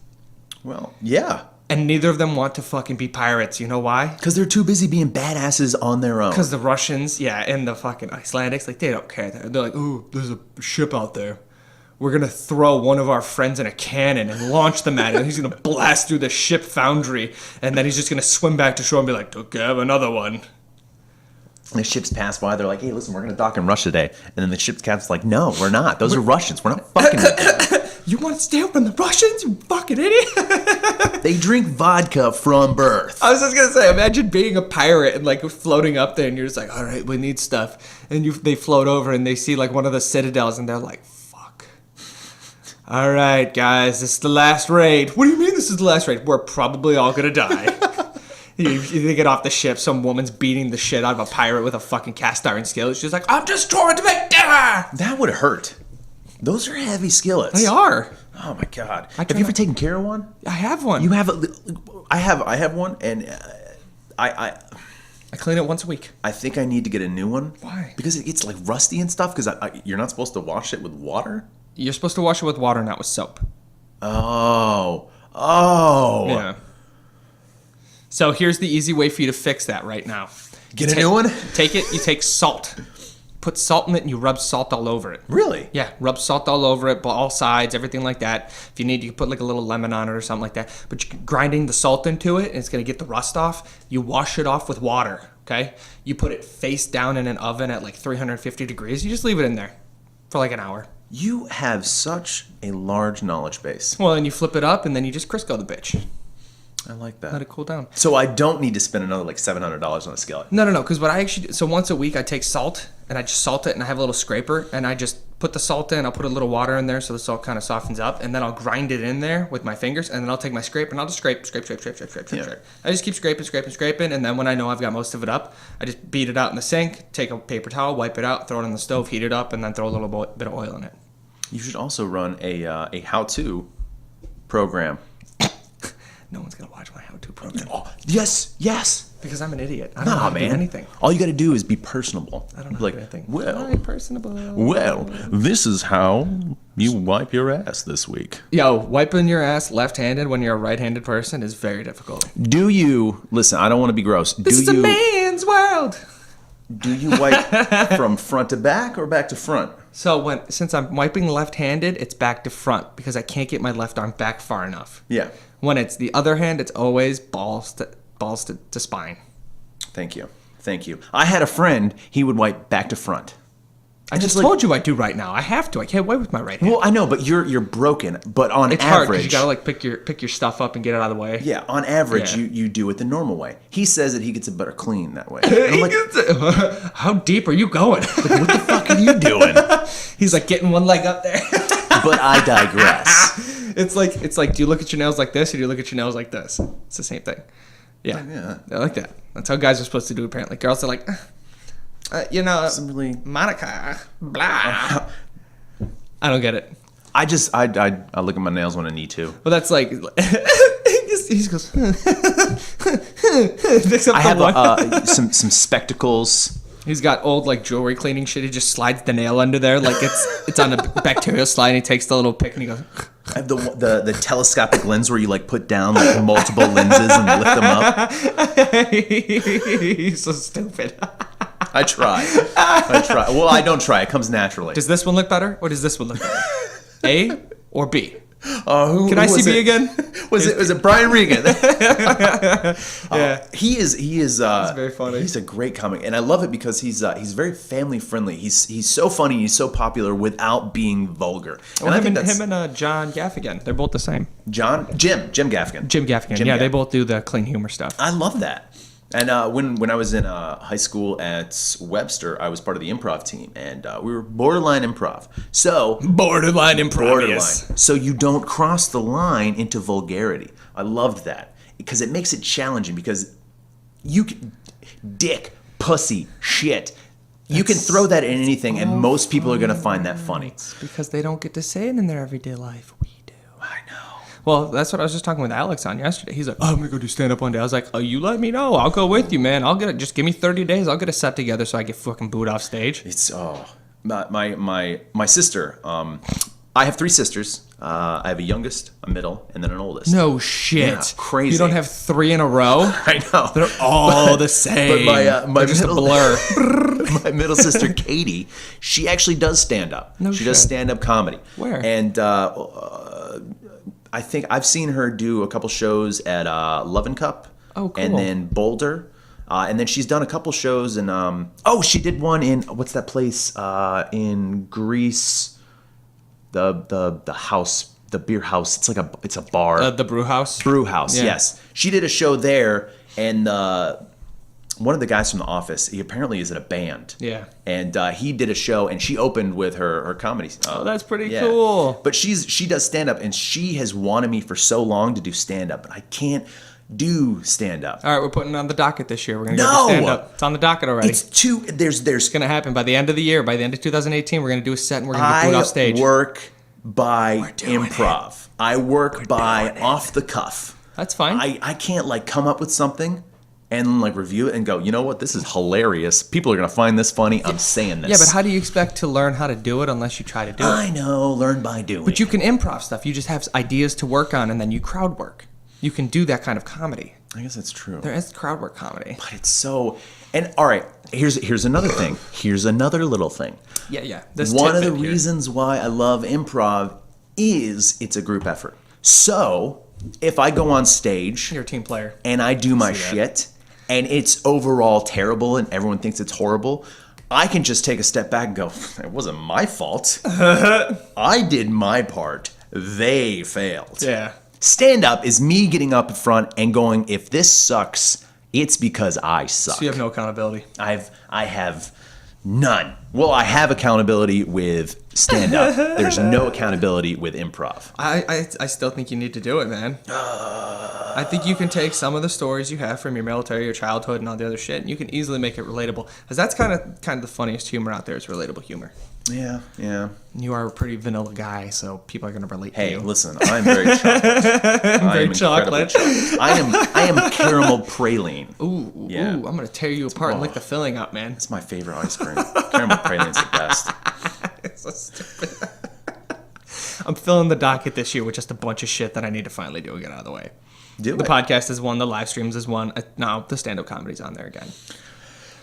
Well, yeah. And neither of them want to fucking be pirates. You know why? Because they're too busy being badasses on their own. Because the Russians, yeah, and the fucking Icelandics, like, they don't care. They're like, ooh, there's a ship out there. We're going to throw one of our friends in a cannon and launch them at it. And he's going to blast through the ship foundry. And then he's just going to swim back to shore and be like, okay, have another one. And the ships pass by. They're like, hey, listen, we're going to dock in Russia today. And then the ship's captain's like, no, we're not. Those are Russians. We're not fucking with them. You want to steal from the Russians, you fucking idiot? They drink vodka from birth. I was just going to say, imagine being a pirate and, like, floating up there. And you're just like, all right, we need stuff. And they float over and they see, like, one of the citadels. And they're like, all right, guys, this is the last raid. What do you mean this is the last raid? We're probably all going to die. They get off the ship. Some woman's beating the shit out of a pirate with a fucking cast iron skillet. She's like, I'm just trying to make dinner. That would hurt. Those are heavy skillets. They are. Oh, my God. Have you ever taken care of one? I have one. You have I have one, and I clean it once a week. I think I need to get a new one. Why? Because it gets, like, rusty and stuff, because you're not supposed to wash it with water? You're supposed to wash it with water, not with soap. Oh. Yeah. So here's the easy way for you to fix that right now. Get a new one? You take salt. Put salt in it and you rub salt all over it. Really? Yeah, rub salt all over it, all sides, everything like that. If you need, you can put like a little lemon on it or something like that. But you're grinding the salt into it and it's going to get the rust off. You wash it off with water, okay? You put it face down in an oven at like 350 degrees. You just leave it in there for like an hour. You have such a large knowledge base. Well, and you flip it up and then you just Crisco the bitch. I like that. Let it cool down. So I don't need to spend another like $700 on a skillet. No. Because what I actually do, so once a week I take salt and I just salt it and I have a little scraper and I just put the salt in. I'll put a little water in there so the salt kind of softens up and then I'll grind it in there with my fingers and then I'll take my scraper and I'll just scrape. I just keep scraping and then when I know I've got most of it up, I just beat it out in the sink, take a paper towel, wipe it out, throw it on the stove, heat it up, and then throw a little bit of oil in it. You should also run a how-to program. No one's gonna watch my how-to program. Oh, yes. Because I'm an idiot. I don't know how to do anything. All you got to do is be personable. I don't know how to do anything. Well, personable. Well, this is how you wipe your ass this week. Yo, wiping your ass left-handed when you're a right-handed person is very difficult. Do you listen? I don't want to be gross. This is a man's world. Do you wipe from front to back or back to front? So since I'm wiping left-handed, it's back to front because I can't get my left arm back far enough. Yeah. When it's the other hand, it's always balls to spine. Thank you. I had a friend, he would wipe back to front. I just told you I do right now. I have to. I can't wipe with my right hand. Well, I know, but you're broken. But on it's average, hard because you gotta like pick your stuff up and get it out of the way. Yeah, on average, you do it the normal way. He says that he gets a better clean that way. And I'm like, how deep are you going? Like, what the fuck are you doing? He's like getting one leg up there. But I digress. It's like, do you look at your nails like this or do you look at your nails like this? It's the same thing. Yeah. I like that. That's how guys are supposed to do. Apparently, girls are like. Monica, blah. I don't get it. I look at my nails when I need to. Well, that's like, he just goes. I have some spectacles. He's got old like jewelry cleaning shit. He just slides the nail under there like it's on a bacterial slide. And he takes the little pick and he goes. I have the telescopic lens where you like put down like multiple lenses and lift them up. He's so stupid. I try. Well, I don't try. It comes naturally. Does this one look better, or does this one look better? A or B? Can I see B again? Was it Brian Regan? Yeah, he is. very funny. He's a great comic, and I love it because he's very family friendly. He's so funny. He's so popular without being vulgar. And I think him and John Gaffigan, they're both the same. Jim Gaffigan. Jim Gaffigan. They both do the clean humor stuff. I love that. And when I was in high school at Webster, I was part of the improv team, and we were borderline improv. So Borderline improv. Yes. So you don't cross the line into vulgarity. I loved that because it makes it challenging. Because you can, dick, pussy, shit. You can throw that in anything, and most people are going to find that funny. It's because they don't get to say it in their everyday life. We do. I know. Well, that's what I was just talking with Alex on yesterday. He's like, "Oh, I'm gonna go do stand up one day." I was like, "Oh, you let me know. I'll go with you, man. I'll get it. Just give me 30 days. I'll get a set together so I get fucking booed off stage." It's my sister. I have 3 sisters. I have a youngest, a middle, and then an oldest. No shit. Yeah, crazy. You don't have 3 in a row? I know. They're all the same. But my just middle, a blur. My middle sister Katie, she actually does stand up. No she shit. does stand up comedy. Where? And I think I've seen her do a couple shows at Love and Cup. Oh, cool. And then Boulder. And then she's done a couple shows in she did one in what's that place in Greece? The house, the beer house. It's a bar. The brew house? Brew house, Yeah. yes. She did a show there, and one of the guys from The Office, he apparently is in a band. Yeah. And he did a show, and she opened with her comedy. Oh, that's pretty cool. But she does stand-up, and she has wanted me for so long to do stand-up, but I can't do stand-up. All right, we're putting it on the docket this year. We're going to go do stand-up. It's on the docket already. It's there's It's going to happen by the end of the year. By the end of 2018, we're going to do a set, and we're going to get booed off stage. I work by improv. I work by off the cuff. That's fine. I can't come up with something and review it and go, you know what, this is hilarious. People are going to find this funny. I'm saying this. Yeah, but how do you expect to learn how to do it unless you try to do it? I know, learn by doing. But you can improv stuff. You just have ideas to work on, and then you crowd work. You can do that kind of comedy. I guess that's true. There is crowd work comedy. But it's so... And all right, here's another thing. Here's another little thing. Yeah. One of the reasons why I love improv is it's a group effort. So if I go on stage... You're a team player. And I do my shit, and it's overall terrible and everyone thinks it's horrible, I can just take a step back and go, it wasn't my fault. I did my part. They failed. Yeah. Stand-up is me getting up in front and going, if this sucks, it's because I suck. So you have no accountability. I have none. Well, I have accountability with stand-up. There's no accountability with improv. I still think you need to do it, man. I think you can take some of the stories you have from your military, your childhood, and all the other shit, and you can easily make it relatable. Because that's kind of the funniest humor out there is relatable humor. Yeah. You are a pretty vanilla guy, so people are going to relate to you. Hey, listen, I'm very chocolate. Very chocolate. I am caramel praline. Ooh, I'm going to tear you apart and lick the filling up, man. It's my favorite ice cream. Caramel praline's the best. It's so stupid. I'm filling the docket this year with just a bunch of shit that I need to finally do and get out of the way. The podcast is one, the live streams is one. Now the stand-up comedy's on there again.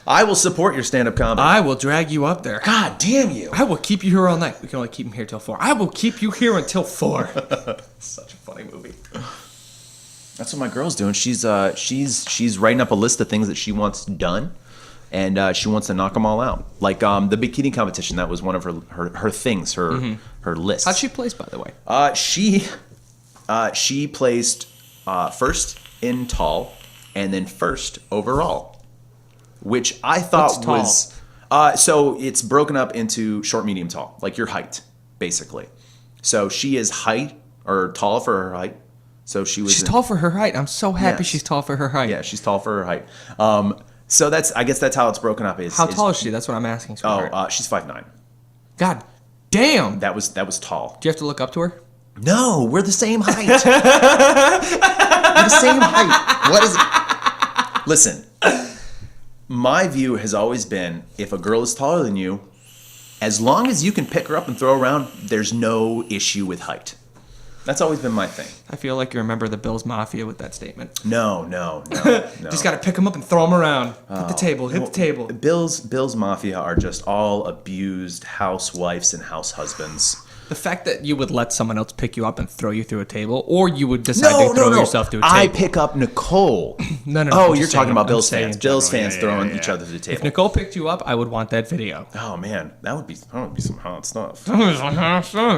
I will support your stand-up comedy. I will drag you up there. God damn you. I will keep you here all night. We can only keep him here till 4. I will keep you here until 4. Such a funny movie. That's what my girl's doing. She's writing up a list of things that she wants done, and she wants to knock them all out. Like the bikini competition, that was one of her things, her list. How'd she place, by the way? She placed first in tall, and then first overall. Which I thought was... so it's broken up into short, medium, tall. Like your height, basically. So she is tall for her height. So she's tall for her height. I'm so happy Yes. she's tall for her height. Yeah, she's tall for her height. So I guess that's how it's broken up. How tall is she? That's what I'm asking. She's 5'9". God damn. That was tall. Do you have to look up to her? No, we're the same height. We're the same height. What is it? Listen. My view has always been, if a girl is taller than you, as long as you can pick her up and throw her around, there's no issue with height. That's always been my thing. I feel like you're a member of the Bills Mafia with that statement. No. Just got to pick them up and throw them around. Hit the table. Bills Mafia are just all abused housewives and house husbands. The fact that you would let someone else pick you up and throw you through a table, or you would decide to throw yourself through a table. I pick up Nicole. No. Oh, you're talking about Bills fans. Bills fans throwing each other to the table. If Nicole picked you up, I would want that video. Oh man, that would be some hot stuff.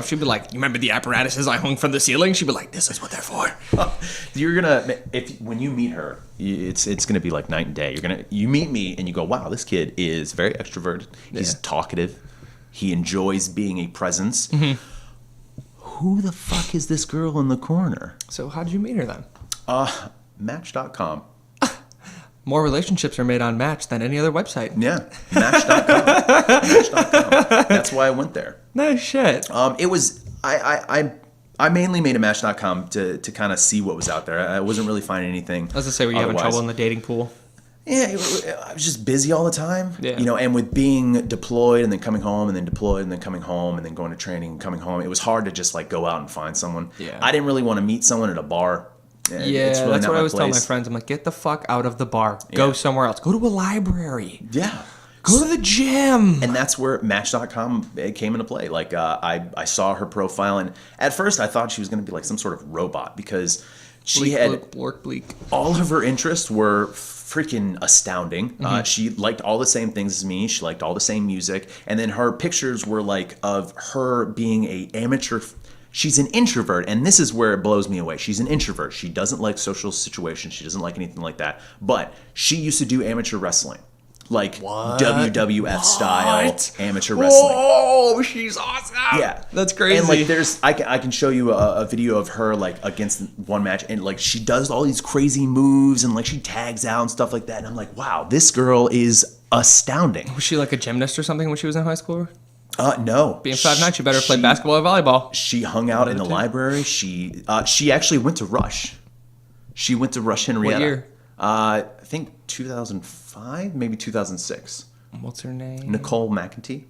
She'd be like, "You remember the apparatuses I hung from the ceiling?" She'd be like, "This is what they're for." You're gonna when you meet her, it's gonna be like night and day. You meet me and you go, "Wow, this kid is very extroverted. He's talkative. He enjoys being a presence." Mm-hmm. Who the fuck is this girl in the corner? So how did you meet her then? Match.com. More relationships are made on Match than any other website. Yeah, Match.com. Match.com. That's why I went there. No shit. It was I mainly made a Match.com to kind of see what was out there. I wasn't really finding anything. I was gonna say, were you having trouble in the dating pool? Yeah, I was just busy all the time. Yeah. And with being deployed and then coming home and then deployed and then coming home and then going to training and coming home, it was hard to just like go out and find someone. Yeah. I didn't really want to meet someone at a bar. It's really that's what I always tell my friends. I'm like, get the fuck out of the bar. Go somewhere else. Go to a library. Yeah. Go to the gym. And that's where Match.com came into play. Like I saw her profile, and at first I thought she was going to be like some sort of robot because she had bleak. All of her interests were freaking astounding. Mm-hmm. She liked all the same things as me. She liked all the same music. And then her pictures were like of her being a amateur. She's an introvert, and this is where it blows me away. She's an introvert. She doesn't like social situations. She doesn't like anything like that. But she used to do amateur wrestling. Like WWF style amateur wrestling. Oh, she's awesome. Yeah. That's crazy. And like I can show you a video of her like against one match, and like she does all these crazy moves and like she tags out and stuff like that. And I'm like, wow, this girl is astounding. Was she like a gymnast or something when she was in high school? No. Being 5'9", you better play basketball or volleyball. She hung out in the library. She actually went to Rush. She went to Rush Henrietta. What year? I think 2005, maybe 2006. What's her name? Nicole McEntee.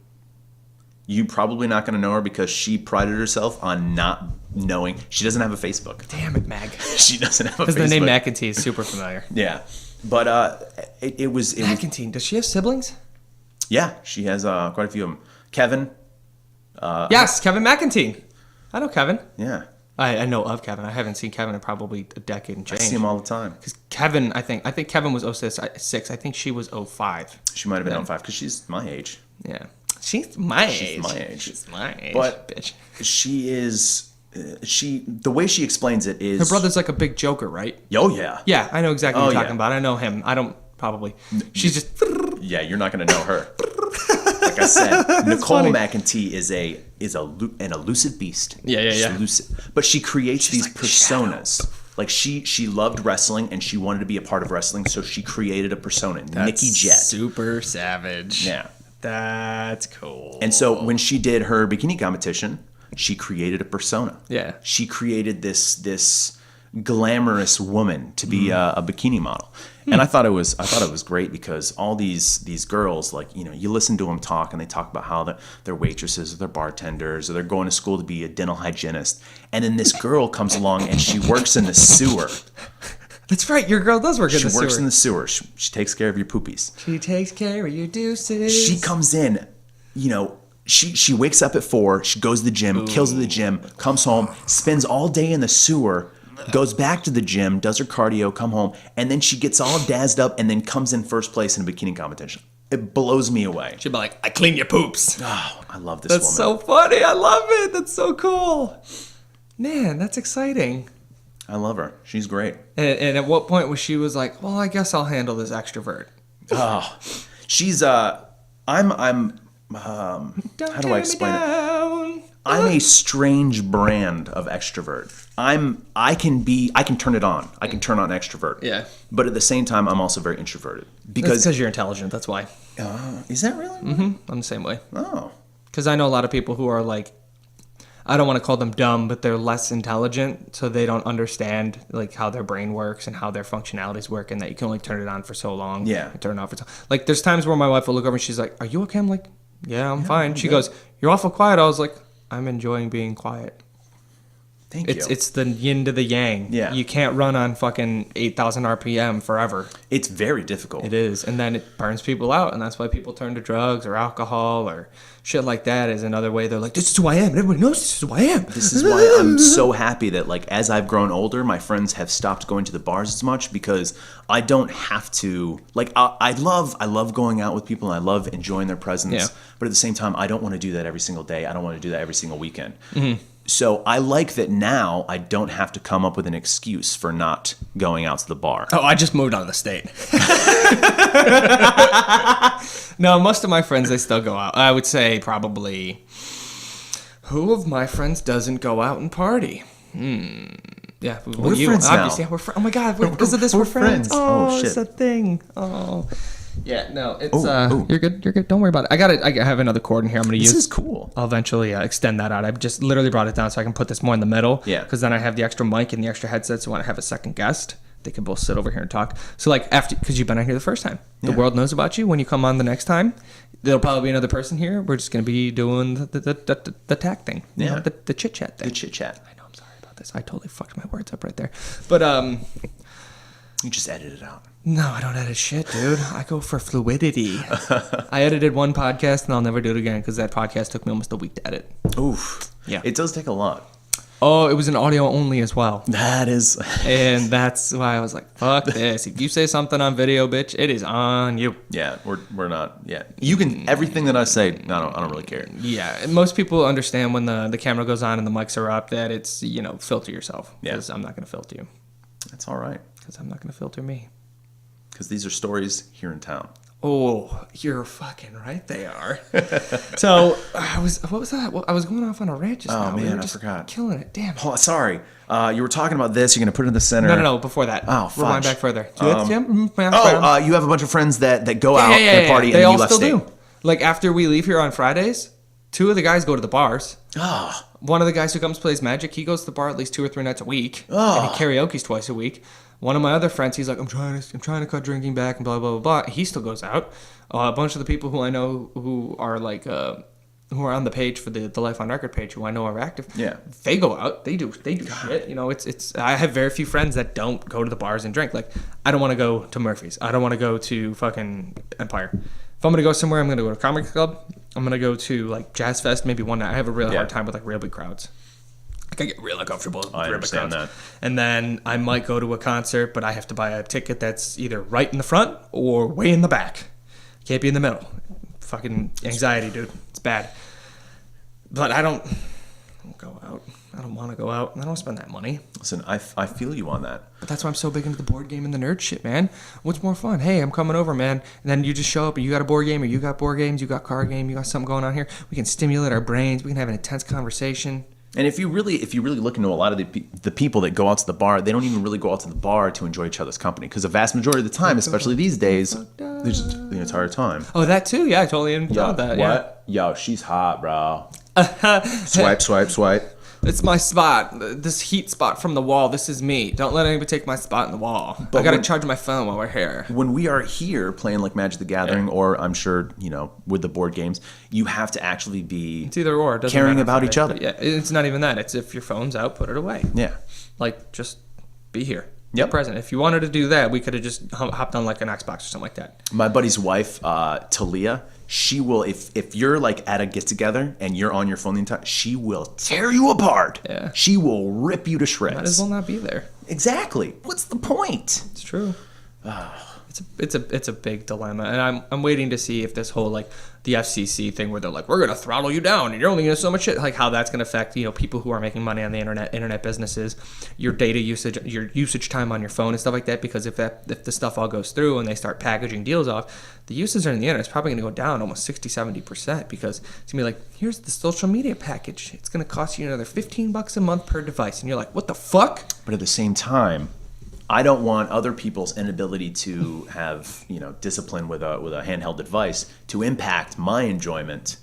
You probably not going to know her because she prided herself on not knowing. She doesn't have a Facebook. Damn it, Mag. She doesn't have a Facebook. Because the name McEntee is super familiar. Yeah. But it was... McEntee, does she have siblings? Yeah, she has quite a few of them. Kevin. Yes, Kevin McEntee. I know Kevin. Yeah. I know of Kevin. I haven't seen Kevin in probably a decade and change. I see him all the time. Because Kevin, I think Kevin was 06. I think she was 05. She might have been 05 because she's my age. Yeah. She's my age. She's my age. But bitch. She is... the way she explains it is... Her brother's like a big joker, right? Oh, yeah. Yeah, I know exactly what you're talking about. I know him. I don't probably... She's just... Yeah, you're not going to know her. Like I said, Nicole McEntee is an elusive beast. Yeah. She's elusive. But she creates these personas. Like she loved wrestling and she wanted to be a part of wrestling, so she created a persona, Nikki Jet. Super savage. Yeah. That's cool. And so when she did her bikini competition, she created a persona. Yeah. She created this glamorous woman to be a bikini model. And I thought it was great because all these girls, like, you listen to them talk and they talk about how they're waitresses or they're bartenders or they're going to school to be a dental hygienist. And then this girl comes along and she works in the sewer. That's right. Your girl does work in the sewer. She works in the sewer. She takes care of your poopies. She takes care of your deuces. She comes in, she wakes up at 4, she goes to the gym, kills at the gym, comes home, spends all day in the sewer, goes back to the gym, does her cardio, come home, and then she gets all dazzed up and then comes in first place in a bikini competition. It blows me away. She'd be like, I clean your poops. Oh, I love this woman. That's so funny. I love it. That's so cool. Man, that's exciting. I love her. She's great. And at what point was she like, well, I guess I'll handle this extrovert? Oh, she's, how do I explain it? I'm a strange brand of extrovert. I can turn it on. I can turn on extrovert. Yeah. But at the same time, I'm also very introverted. Because you're intelligent. That's why. Is that really? Mm-hmm. I'm the same way. Oh. Because I know a lot of people who are like, I don't want to call them dumb, but they're less intelligent, so they don't understand like how their brain works and how their functionalities work, and that you can only turn it on for so long. Yeah. And turn it off for so. Like there's times where my wife will look over and she's like, "Are you okay?" I'm like, "Yeah, I'm fine." She goes, "You're awful quiet." I was like, "I'm enjoying being quiet." It's the yin to the yang. Yeah. You can't run on fucking 8,000 RPM forever. It's very difficult. It is. And then it burns people out. And that's why people turn to drugs or alcohol or shit like that is another way. They're like, this is who I am. Everybody knows this is who I am. This is why I'm so happy that, like, as I've grown older, my friends have stopped going to the bars as much because I don't have to. Like, I love going out with people and I love enjoying their presence. Yeah. But at the same time, I don't want to do that every single day. I don't want to do that every single weekend. Mm-hmm. So I like that now I don't have to come up with an excuse for not going out to the bar. Oh, I just moved out of the state. No, most of my friends, they still go out. I would say probably, who of my friends doesn't go out and party? Yeah, we're friends now. Obviously, oh my God, because of this, we're friends. Oh, shit. It's a thing. Oh. Yeah, no, it's you're good. You're good. Don't worry about it. I have another cord in here. I'm gonna use. This is cool. I'll eventually extend that out. I've just literally brought it down so I can put this more in the middle. Yeah. Because then I have the extra mic and the extra headset. So when I have a second guest, they can both sit over here and talk. So like because you've been on here the first time, the world knows about you. When you come on the next time, there'll probably be another person here. We're just gonna be doing the tack thing. You know, the chit chat thing. The chit chat. I know. I'm sorry about this. I totally fucked my words up right there. But you just edit it out. No, I don't edit shit, dude. I go for fluidity. I edited one podcast and I'll never do it again because that podcast took me almost a week to edit. Oof. Yeah. It does take a lot. Oh, it was an audio only as well. That is. And that's why I was like, fuck this. If you say something on video, bitch, it is on you. Yeah, we're not. Yeah. You can, everything that I say, I don't really care. Yeah. Most people understand when the camera goes on and the mics are up that it's, filter yourself. Yeah. Because I'm not going to filter you. That's all right. Because I'm not going to filter me. Because these are stories here in town. Oh, you're fucking right. They are. So what was that? Well, I was going off on a rant just now. Man, I forgot. Killing it. Damn. Oh, sorry. You were talking about this. You're gonna put it in the center. No. Before that. Oh, rewind fudge. back further. You have a bunch of friends that go out and party, they and all you left still state. do. Like after we leave here on Fridays, 2 of the guys go to the bars. Oh. One of the guys who comes plays Magic. He goes to the bar at least 2 or 3 nights a week. Oh. And he karaoke's twice a week. One of my other friends, he's like, I'm trying to cut drinking back and blah blah blah blah. He still goes out. A bunch of the people who I know who are like who are on the page for the Life on Rrcord page, who I know are active. Yeah, they go out. They do shit. It's. I have very few friends that don't go to the bars and drink. Like I don't want to go to Murphy's. I don't want to go to fucking Empire. If I'm gonna go somewhere, I'm gonna go to a comedy club. I'm gonna go to like Jazz Fest maybe one night. I have a really hard time with like real big crowds. Like I get real uncomfortable with real big crowds. That. And then I might go to a concert, but I have to buy a ticket that's either right in the front or way in the back. Can't be in the middle. Fucking anxiety, dude. It's bad. But I don't go out. I don't want to go out. I don't spend that money. Listen, I feel you on that. But that's why I'm so big into the board game and the nerd shit, man. What's more fun? Hey, I'm coming over, man. And then you just show up and you got a board game or you got board games, you got card game, you got something going on here. We can stimulate our brains. We can have an intense conversation. And if you really look into a lot of the people that go out to the bar, they don't even really go out to the bar to enjoy each other's company. Because the vast majority of the time, especially these days, they're just the entire time. Oh, that too? Yeah, I totally enjoyed that. What? Yeah. Yo, she's hot, bro. Swipe. It's my spot. This heat spot from the wall. This is me. Don't let anybody take my spot in the wall. But I gotta charge my phone while we're here. When we are here playing like Magic the Gathering, or I'm sure, with the board games, you have to actually be it's either or. It caring about each other. Yeah, it's not even that. It's if your phone's out, put it away. Yeah. Like, just be here. Yep. Be present. If you wanted to do that, we could have just hopped on like an Xbox or something like that. My buddy's wife, Talia, she will, if you're like at a get together and you're on your phone the entire, she will tear you apart. Yeah. She will rip you to shreds. Might as well not be there. Exactly. What's the point? It's true. It's a big dilemma, and I'm waiting to see if this whole like the FCC thing where they're like, we're gonna throttle you down and you're only gonna so much shit, like how that's gonna affect people who are making money on the internet businesses, your data usage, your usage time on your phone and stuff like that. Because if the stuff all goes through and they start packaging deals off, the usage on the internet is probably gonna go down almost 60-70% because it's gonna be like, here's the social media package, it's gonna cost you another $15 a month per device, and you're like, what the fuck? But at the same time, I don't want other people's inability to have, discipline with a handheld device to impact my enjoyment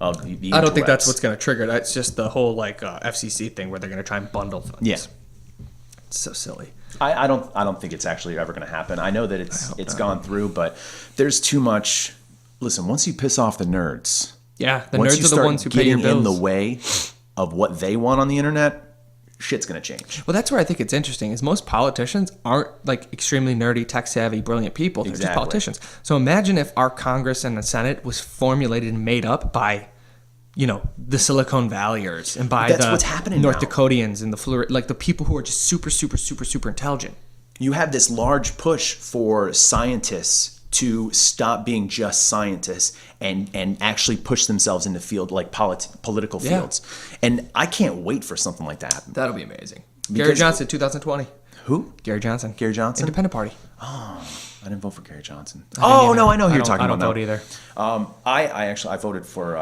of the I don't think that's what's going to trigger that. It's just the whole FCC thing where they're going to try and bundle things. Yeah. It's so silly. I don't think it's actually ever going to happen. I know that it's gone through, but there's too much. Listen, once you piss off the nerds, yeah, the nerds are the ones who pay your bills. In the way of what they want on the internet, shit's going to change. Well, that's where I think it's interesting is most politicians aren't like extremely nerdy, tech savvy, brilliant people. They're just politicians. So imagine if our Congress and the Senate was formulated and made up by, the Silicon Valleyers and by what's happening North now. Dakotians and the people who are just super, super, super, super intelligent. You have this large push for scientists to stop being just scientists and actually push themselves into field like political fields. And I can't wait for something like that to happen. That'll be amazing. Gary Johnson, 2020. Who? Gary Johnson. Gary Johnson? Independent Party. Oh, I didn't vote for Gary Johnson. I know who you're talking about. I don't vote either. I voted for,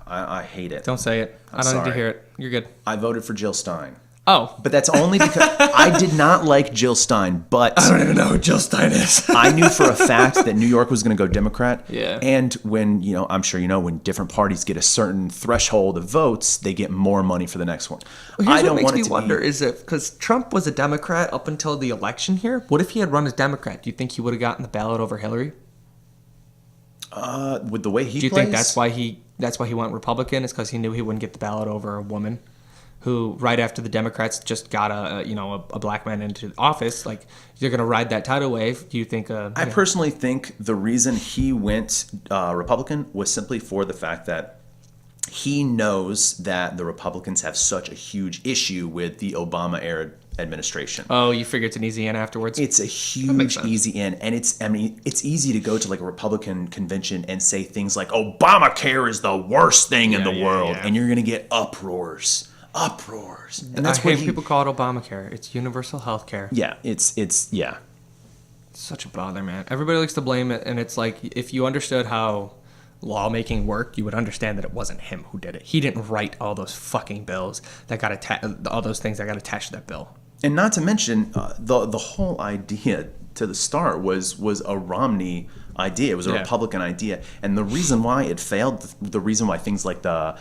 I hate it. Don't say it. I don't need to hear it. You're good. I voted for Jill Stein. Oh. But that's only because I did not like Jill Stein, but I don't even know who Jill Stein is. I knew for a fact that New York was going to go Democrat. Yeah. And when, I'm sure when different parties get a certain threshold of votes, they get more money for the next one. Well, here's what makes me wonder is if, because Trump was a Democrat up until the election here, what if he had run as Democrat? Do you think he would have gotten the ballot over Hillary? With the way he plays? Do you think that's why he went Republican? Is because he knew he wouldn't get the ballot over a woman? Who right after the Democrats just got a black man into office, like you're gonna ride that tidal wave. Do you think? I personally think the reason he went Republican was simply for the fact that he knows that the Republicans have such a huge issue with the Obama era administration. Oh, you figure it's an easy in afterwards? It's a huge easy in, and it's easy to go to like a Republican convention and say things like Obamacare is the worst thing in the world, and you're gonna get uproars. And that's why people call it Obamacare. It's universal health care. Yeah, it's It's such a bother, man. Everybody likes to blame it, and it's like if you understood how lawmaking worked, you would understand that it wasn't him who did it. He didn't write all those fucking bills that got all those things that got attached to that bill. And not to mention the whole idea to the start was a Romney idea. It was a Republican idea, and the reason why it failed, the reason why things like the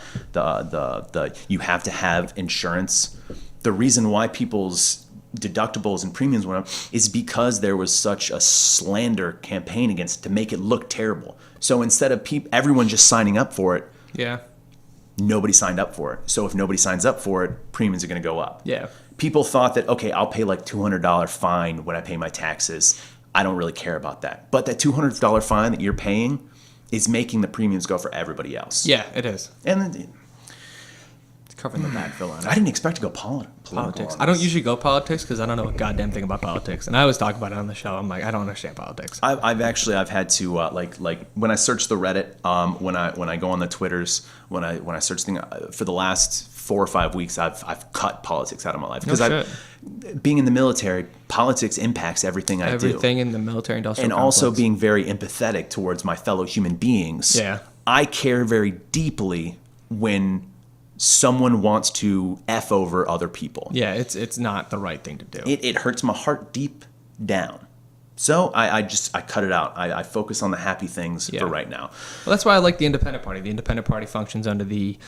you have to have insurance, the reason why people's deductibles and premiums went up is because there was such a slander campaign against it to make it look terrible. So instead of everyone just signing up for it, nobody signed up for it. So if nobody signs up for it, premiums are going to go up. Yeah. People thought that, okay, I'll pay like $200 fine when I pay my taxes. I don't really care about that. But that $200 fine that you're paying is making the premiums go for everybody else. Yeah, it is. And it's covering the bad fill on it. I didn't expect to go politics. I don't usually go politics because I don't know a goddamn thing about politics. And I always talk about it on the show. I'm like, I don't understand politics. I've had to like when I search the Reddit, when I go on the Twitters, when I search things for the last 4 or 5 weeks, I've cut politics out of my life because being in the military, politics impacts everything I do. Everything in the military industrial and complex. also being very empathetic towards my fellow human beings. Yeah. I care very deeply when someone wants to F over other people. Yeah, it's not the right thing to do. It hurts my heart deep down. So I cut it out. I focus on the happy things for right now. Well, that's why I like the Independent Party. The Independent Party functions under the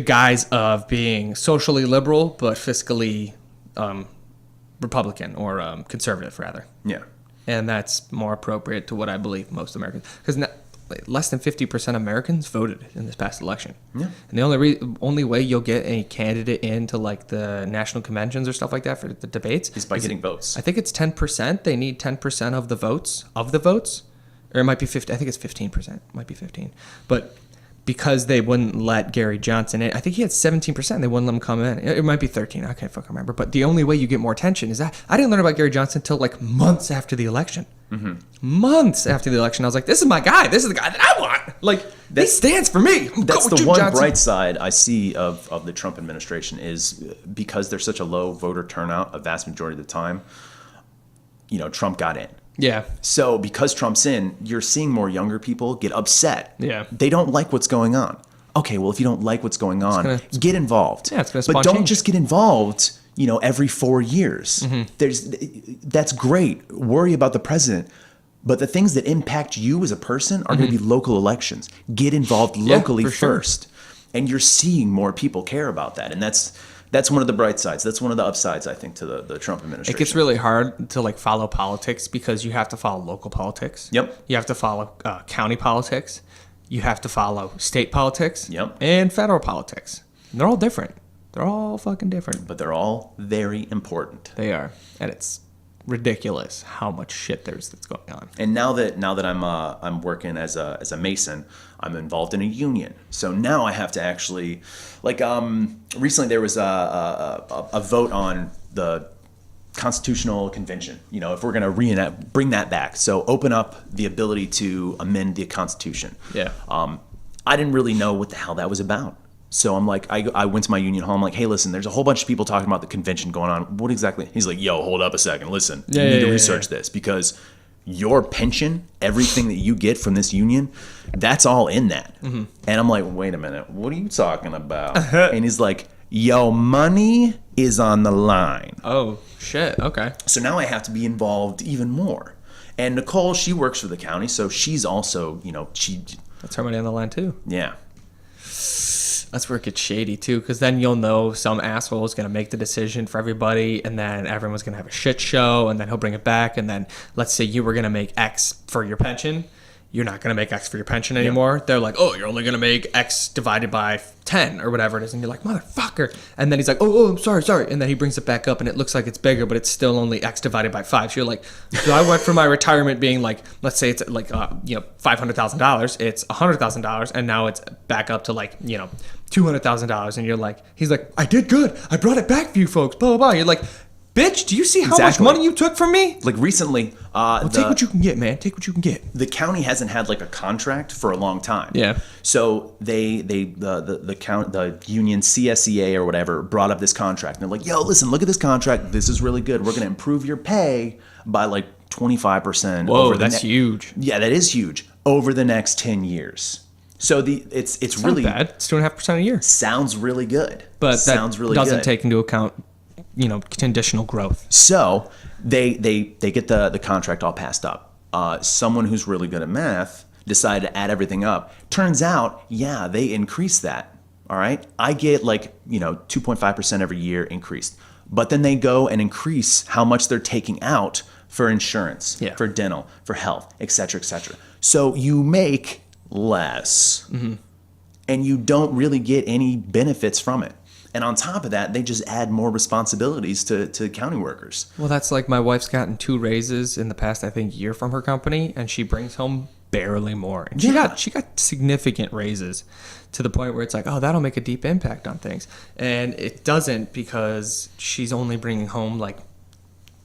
guise of being socially liberal but fiscally Republican or conservative, rather. Yeah. And that's more appropriate to what I believe most Americans... Because less than 50% of Americans voted in this past election. Yeah. And the only way you'll get a candidate into like the national conventions or stuff like that for the debates... is by getting votes. I think it's 10%. They need 10% of the votes. Or it might be 50. I think it's 15%. It might be 15. But... because they wouldn't let Gary Johnson in. I think he had 17%. They wouldn't let him come in. It might be 13. I can't fucking remember. But the only way you get more attention is that. I didn't learn about Gary Johnson until like months after the election. Mm-hmm. Months after the election. I was like, this is my guy. This is the guy that I want. Like, he stands for me. That's the one bright side I see of the Trump administration is because there's such a low voter turnout a vast majority of the time, Trump got in. Yeah. So because Trump's in, you're seeing more younger people get upset. Yeah. They don't like what's going on. Okay, well, if you don't like what's going on, get involved. Yeah, it's going to But don't just get involved, every 4 years. Mm-hmm. That's great. Worry about the president. But the things that impact you as a person are going to be local elections. Get involved locally first. Sure. And you're seeing more people care about that. And that's one of the bright sides. That's one of the upsides, I think, to the Trump administration. It gets really hard to follow politics because you have to follow local politics. Yep. You have to follow county politics. You have to follow state politics. Yep. And federal politics. And they're all different. They're all fucking different. But they're all very important. They are. And it's ridiculous how much shit that's going on. And now that I'm working as a mason, I'm involved in a union. So now I have to actually, like, recently there was a vote on the Constitutional Convention. You know, if we're going to bring that back. So open up the ability to amend the Constitution. Yeah. I didn't really know what the hell that was about. So I'm like, I went to my union hall. I'm like, hey, listen, there's a whole bunch of people talking about the convention going on. What exactly? He's like, yo, hold up a second. Listen, you need to research this because your pension, everything that you get from this union, that's all in that. Mm-hmm. And I'm like, wait a minute, what are you talking about? And he's like, yo, money is on the line. Oh, shit. Okay. So now I have to be involved even more. And Nicole, she works for the county, so she's also, you know, that's her money on the line too. Yeah. That's where it gets shady too, because then you'll know some asshole is going to make the decision for everybody, and then everyone's going to have a shit show, and then he'll bring it back, and then let's say you were going to make X for your pension. You're not going to make X for your pension anymore. Yep. They're like, oh, you're only going to make X divided by 10 or whatever it is. And you're like, motherfucker. And then he's like, oh, I'm sorry. And then he brings it back up and it looks like it's bigger, but it's still only X divided by 5. So you're like, so I went from my retirement being like, let's say it's like, $500,000. It's $100,000. And now it's back up to like, $200,000. And you're like, he's like, I did good. I brought it back for you folks. Blah, blah, blah. You're like, bitch, do you see how much money you took from me? Like recently, take what you can get, man. Take what you can get. The county hasn't had like a contract for a long time. Yeah. So the union CSEA or whatever brought up this contract. And they're like, yo, listen, look at this contract. This is really good. We're going to improve your pay by like 25%. Whoa, that's huge. Yeah, that is huge. Over the next 10 years. So it's really not bad. It's 2.5% a year. Sounds really good. But sounds really doesn't take into account conditional growth. So they get the contract all passed up. Someone who's really good at math decided to add everything up. Turns out, yeah, they increased that. All right, I get 2.5% every year increased, but then they go and increase how much they're taking out for insurance, for dental, for health, et cetera, et cetera. So you make less, and you don't really get any benefits from it. And on top of that, they just add more responsibilities to county workers. Well, that's like my wife's gotten 2 raises in the past, I think, year from her company, and she brings home barely more. And she got significant raises to the point where it's like, oh, that'll make a deep impact on things. And it doesn't, because she's only bringing home like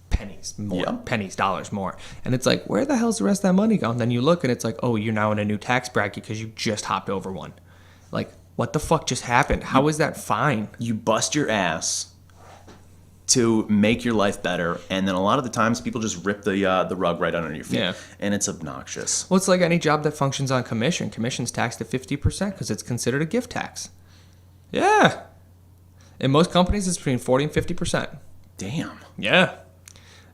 pennies more, dollars more. And it's like, where the hell's the rest of that money gone? Then you look and it's like, oh, you're now in a new tax bracket because you just hopped over one. Like, what the fuck just happened? How is that fine? You bust your ass to make your life better, and then a lot of the times people just rip the rug right under your feet, and it's obnoxious. Well, it's like any job that functions on commission. Commission's taxed at 50% because it's considered a gift tax. Yeah. In most companies, it's between 40 and 50%. Damn. Yeah.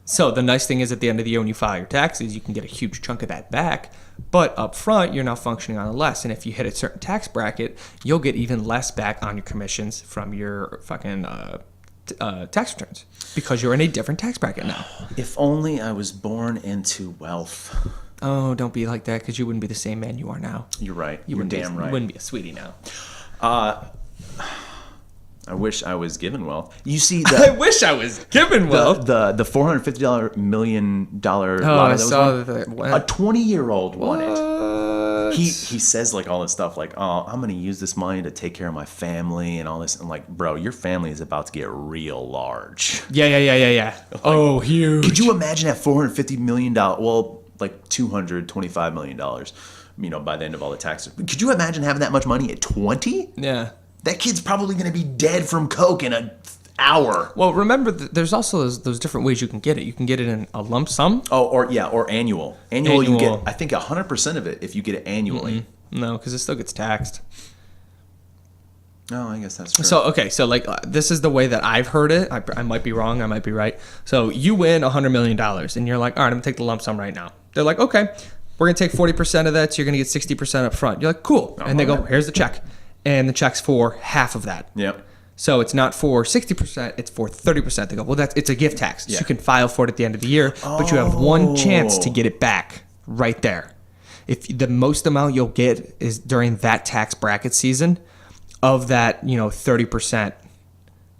So the nice thing is at the end of the year when you file your taxes, you can get a huge chunk of that back. But up front, you're now functioning on less. And if you hit a certain tax bracket, you'll get even less back on your commissions from your fucking tax returns because you're in a different tax bracket now. If only I was born into wealth. Oh, don't be like that because you wouldn't be the same man you are now. You're right. You're damn right. You wouldn't be a sweetie now. I wish I was given wealth. You see, I wish I was given wealth. The $450 million lotto. I saw that. A 20-year-old won it. He says like all this stuff like, oh, I'm going to use this money to take care of my family and all this. I'm like, bro, your family is about to get real large. Yeah. Like, oh, huge. Could you imagine that $450 million? Well, like $225 million. By the end of all the taxes. Could you imagine having that much money at 20? Yeah. That kid's probably going to be dead from coke in an hour. Well, remember, there's also those different ways you can get it. You can get it in a lump sum. Oh, or annual. Annual, you get, I think, 100% of it if you get it annually. Mm-mm. No, because it still gets taxed. Oh, I guess that's true. So like this is the way that I've heard it. I might be wrong. I might be right. So you win $100 million, and you're like, all right, I'm going to take the lump sum right now. They're like, okay, we're going to take 40% of that, so you're going to get 60% up front. You're like, cool. And they go, here's the check. And the check's for half of that. Yep. So it's not for 60%, it's for 30%. They go, well, it's a gift tax. So you can file for it at the end of the year, but you have one chance to get it back right there. If the most amount you'll get is during that tax bracket season of that, 30%,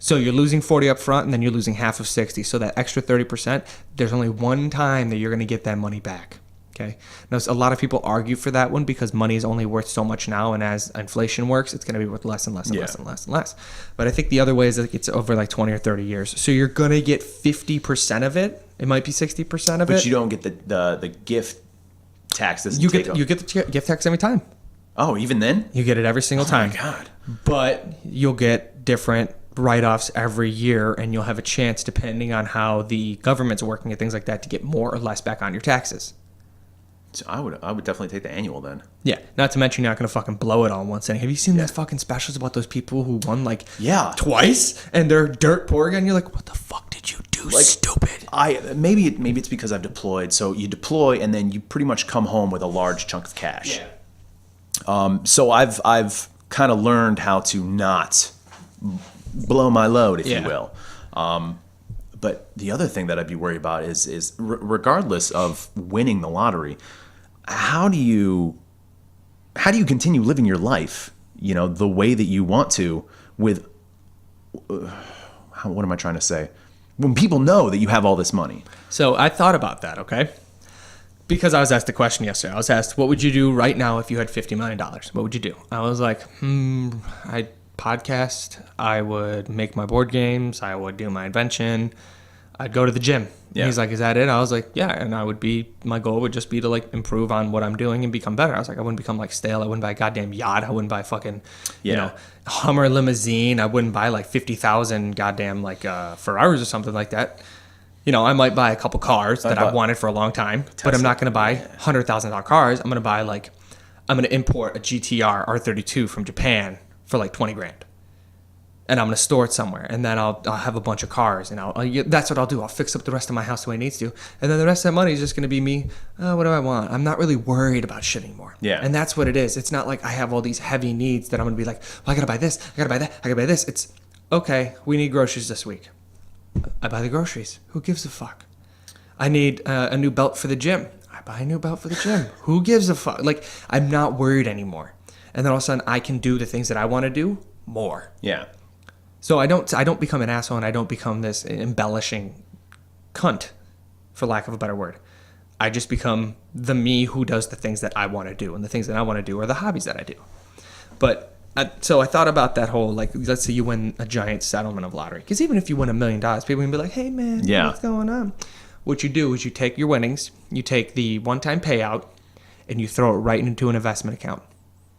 So you're losing 40 up front, and then you're losing half of 60. So that extra 30%, there's only one time that you're going to get that money back. Okay. Now, a lot of people argue for that one because money is only worth so much now, and as inflation works, it's going to be worth less and less and less and less and less. But I think the other way is that it's over like 20 or 30 years. So you're going to get 50% of it. It might be 60% of it. But you don't get the gift tax. You get the gift tax every time. Oh, even then? You get it every single time. Oh, my God. But you'll get different write-offs every year, and you'll have a chance, depending on how the government's working and things like that, to get more or less back on your taxes. So I would definitely take the annual then. Yeah, not to mention you're not going to fucking blow it all in one sitting. Have you seen those fucking specials about those people who won like twice and they're dirt poor again? You're like, what the fuck did you do, like, stupid? Maybe it's because I've deployed. So you deploy and then you pretty much come home with a large chunk of cash. Yeah. So I've kind of learned how to not blow my load, if you will. But the other thing that I'd be worried about is regardless of winning the lottery, how do you continue living your life, the way that you want to with, what am I trying to say? When people know that you have all this money. So I thought about that, okay? Because I was asked the question yesterday. I was asked, what would you do right now if you had $50 million? What would you do? I was like, I'd podcast, I would make my board games, I would do my invention, I'd go to the gym. Yeah. He's like, is that it? I was like, yeah. And my goal would just be to like improve on what I'm doing and become better. I was like, I wouldn't become like stale. I wouldn't buy a goddamn yacht. I wouldn't buy fucking, Hummer limousine. I wouldn't buy like 50,000 goddamn like Ferraris or something like that. I might buy a couple cars that I've wanted for a long time, but I'm not going to buy $100,000 cars. I'm going to import a GTR R32 from Japan for like 20 grand. And I'm going to store it somewhere. And then I'll have a bunch of cars. And that's what I'll do. I'll fix up the rest of my house the way it needs to. And then the rest of that money is just going to be me. What do I want? I'm not really worried about shit anymore. Yeah. And that's what it is. It's not like I have all these heavy needs that I'm going to be like, well, I got to buy this. I got to buy that. I got to buy this. It's, okay, we need groceries this week. I buy the groceries. Who gives a fuck? I need a new belt for the gym. I buy a new belt for the gym. Who gives a fuck? Like, I'm not worried anymore. And then all of a sudden, I can do the things that I want to do more. Yeah. So I don't become an asshole, and I don't become this embellishing cunt, for lack of a better word. I just become the me who does the things that I want to do, and the things that I want to do are the hobbies that I do. But so I thought about that whole, like, let's say you win a giant settlement of lottery. Because even if you win $1 million, people can be like, hey, man, what's going on? What you do is you take your winnings, you take the one-time payout, and you throw it right into an investment account.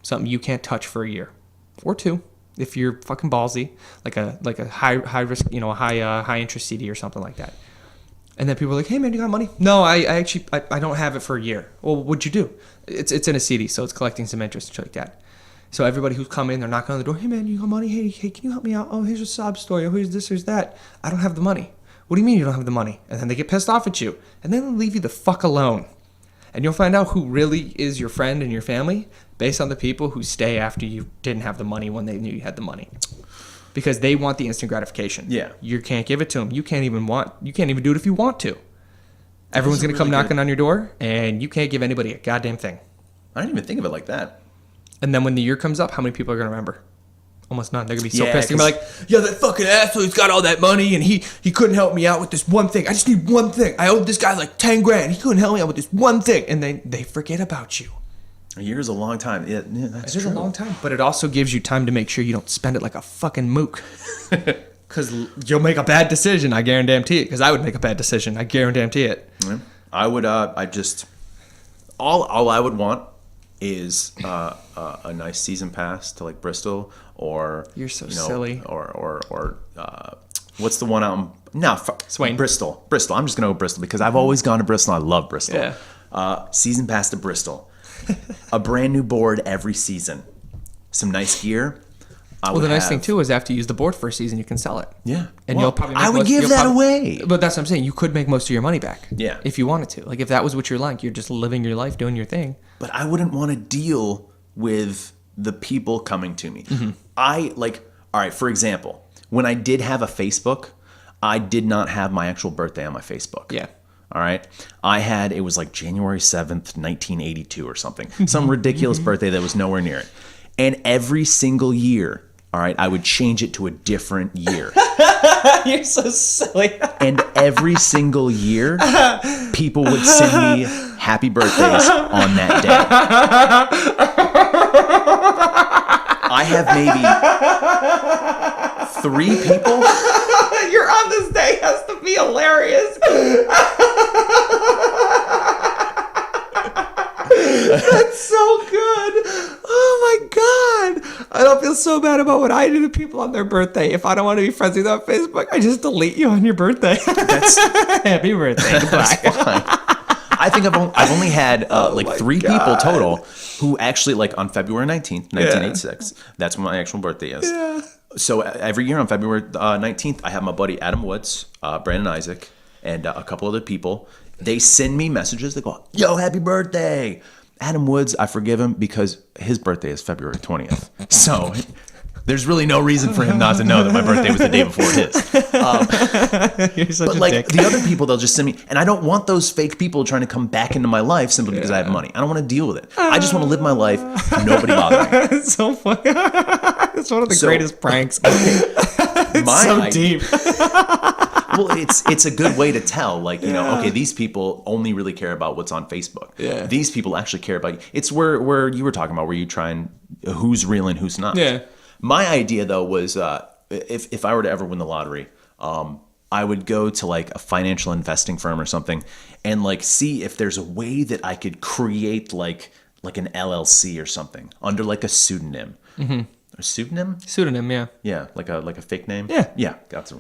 Something you can't touch for a year. Or two. If you're fucking ballsy, like a high risk, a high interest CD or something like that. And then people are like, hey man, you got money? No, I actually don't have it for a year. Well, what'd you do? It's in a CD, so it's collecting some interest and shit like that. So everybody who's come in, they're knocking on the door, hey man, you got money? Hey, can you help me out? Oh, here's a sob story. Oh, here's this, here's that. I don't have the money. What do you mean you don't have the money? And then they get pissed off at you. And then they'll leave you the fuck alone. And you'll find out who really is your friend and your family based on the people who stay after you didn't have the money when they knew you had the money. Because they want the instant gratification. Yeah. You can't give it to them. You can't even do it if you want to. Everyone's going to come knocking on your door, and you can't give anybody a goddamn thing. I didn't even think of it like that. And then when the year comes up, how many people are going to remember? Almost none. They're going to be so pissed. They're going to be like, yeah, that fucking asshole, he's got all that money, and he couldn't help me out with this one thing. I just need one thing. I owed this guy like 10 grand. He couldn't help me out with this one thing. And they forget about you. A year is a long time. Yeah, that's true. It is a long time. But it also gives you time to make sure you don't spend it like a fucking mook. Because you'll make a bad decision, I guarantee it. Because I would make a bad decision, I guarantee it. Yeah. I would, all I would want is a nice season pass to like Bristol or you're so silly or what's the one out in Swain. Bristol. I'm just gonna go Bristol because I've always gone to Bristol. I love Bristol. Yeah. Season pass to Bristol, a brand new board every season, some nice gear. Well, the nice thing too is after you use the board for a season, you can sell it. Yeah, and you'll probably I would give that away. But that's what I'm saying. You could make most of your money back. Yeah, if you wanted to. Like if that was what you're like, you're just living your life, doing your thing. But I wouldn't want to deal with the people coming to me. Mm-hmm. All right, for example, when I did have a Facebook, I did not have my actual birthday on my Facebook. Yeah. All right. It was like January 7th, 1982 or something. Some ridiculous birthday that was nowhere near it. And every single year, all right, I would change it to a different year. You're so silly. And every single year, people would send me happy birthdays on that day. I have maybe 3 people. Your on this day has to be hilarious. That's so good. Oh my God. I don't feel so bad about what I do to people on their birthday. If I don't want to be friends with you on Facebook, I just delete you on your birthday. Happy birthday. That's fine. I think I've only had 3 people total who actually, like, on February 19th, 1986, that's when my actual birthday is. Yeah. So every year on February 19th, I have my buddy Adam Woods, Brandon Isaac, and a couple other people. They send me messages. They go, yo, happy birthday. Adam Woods, I forgive him because his birthday is February 20th. So there's really no reason for him not to know that my birthday was the day before his. You're such but a like dick. the other people, they'll just send me, and I don't want those fake people trying to come back into my life simply because I have money. I don't want to deal with it. I just want to live my life, nobody bothering me. It's so funny. It's one of the greatest pranks. It's so deep. Well, it's a good way to tell, like, you know, okay, these people only really care about what's on Facebook. Yeah. These people actually care about you. It's where you were talking about where you try and who's real and who's not. Yeah. My idea, though, was if I were to ever win the lottery, I would go to like a financial investing firm or something and like see if there's a way that I could create like an LLC or something under like a pseudonym. Mm-hmm. A pseudonym? Pseudonym, yeah. Yeah, like a fake name? Yeah. Yeah, that's a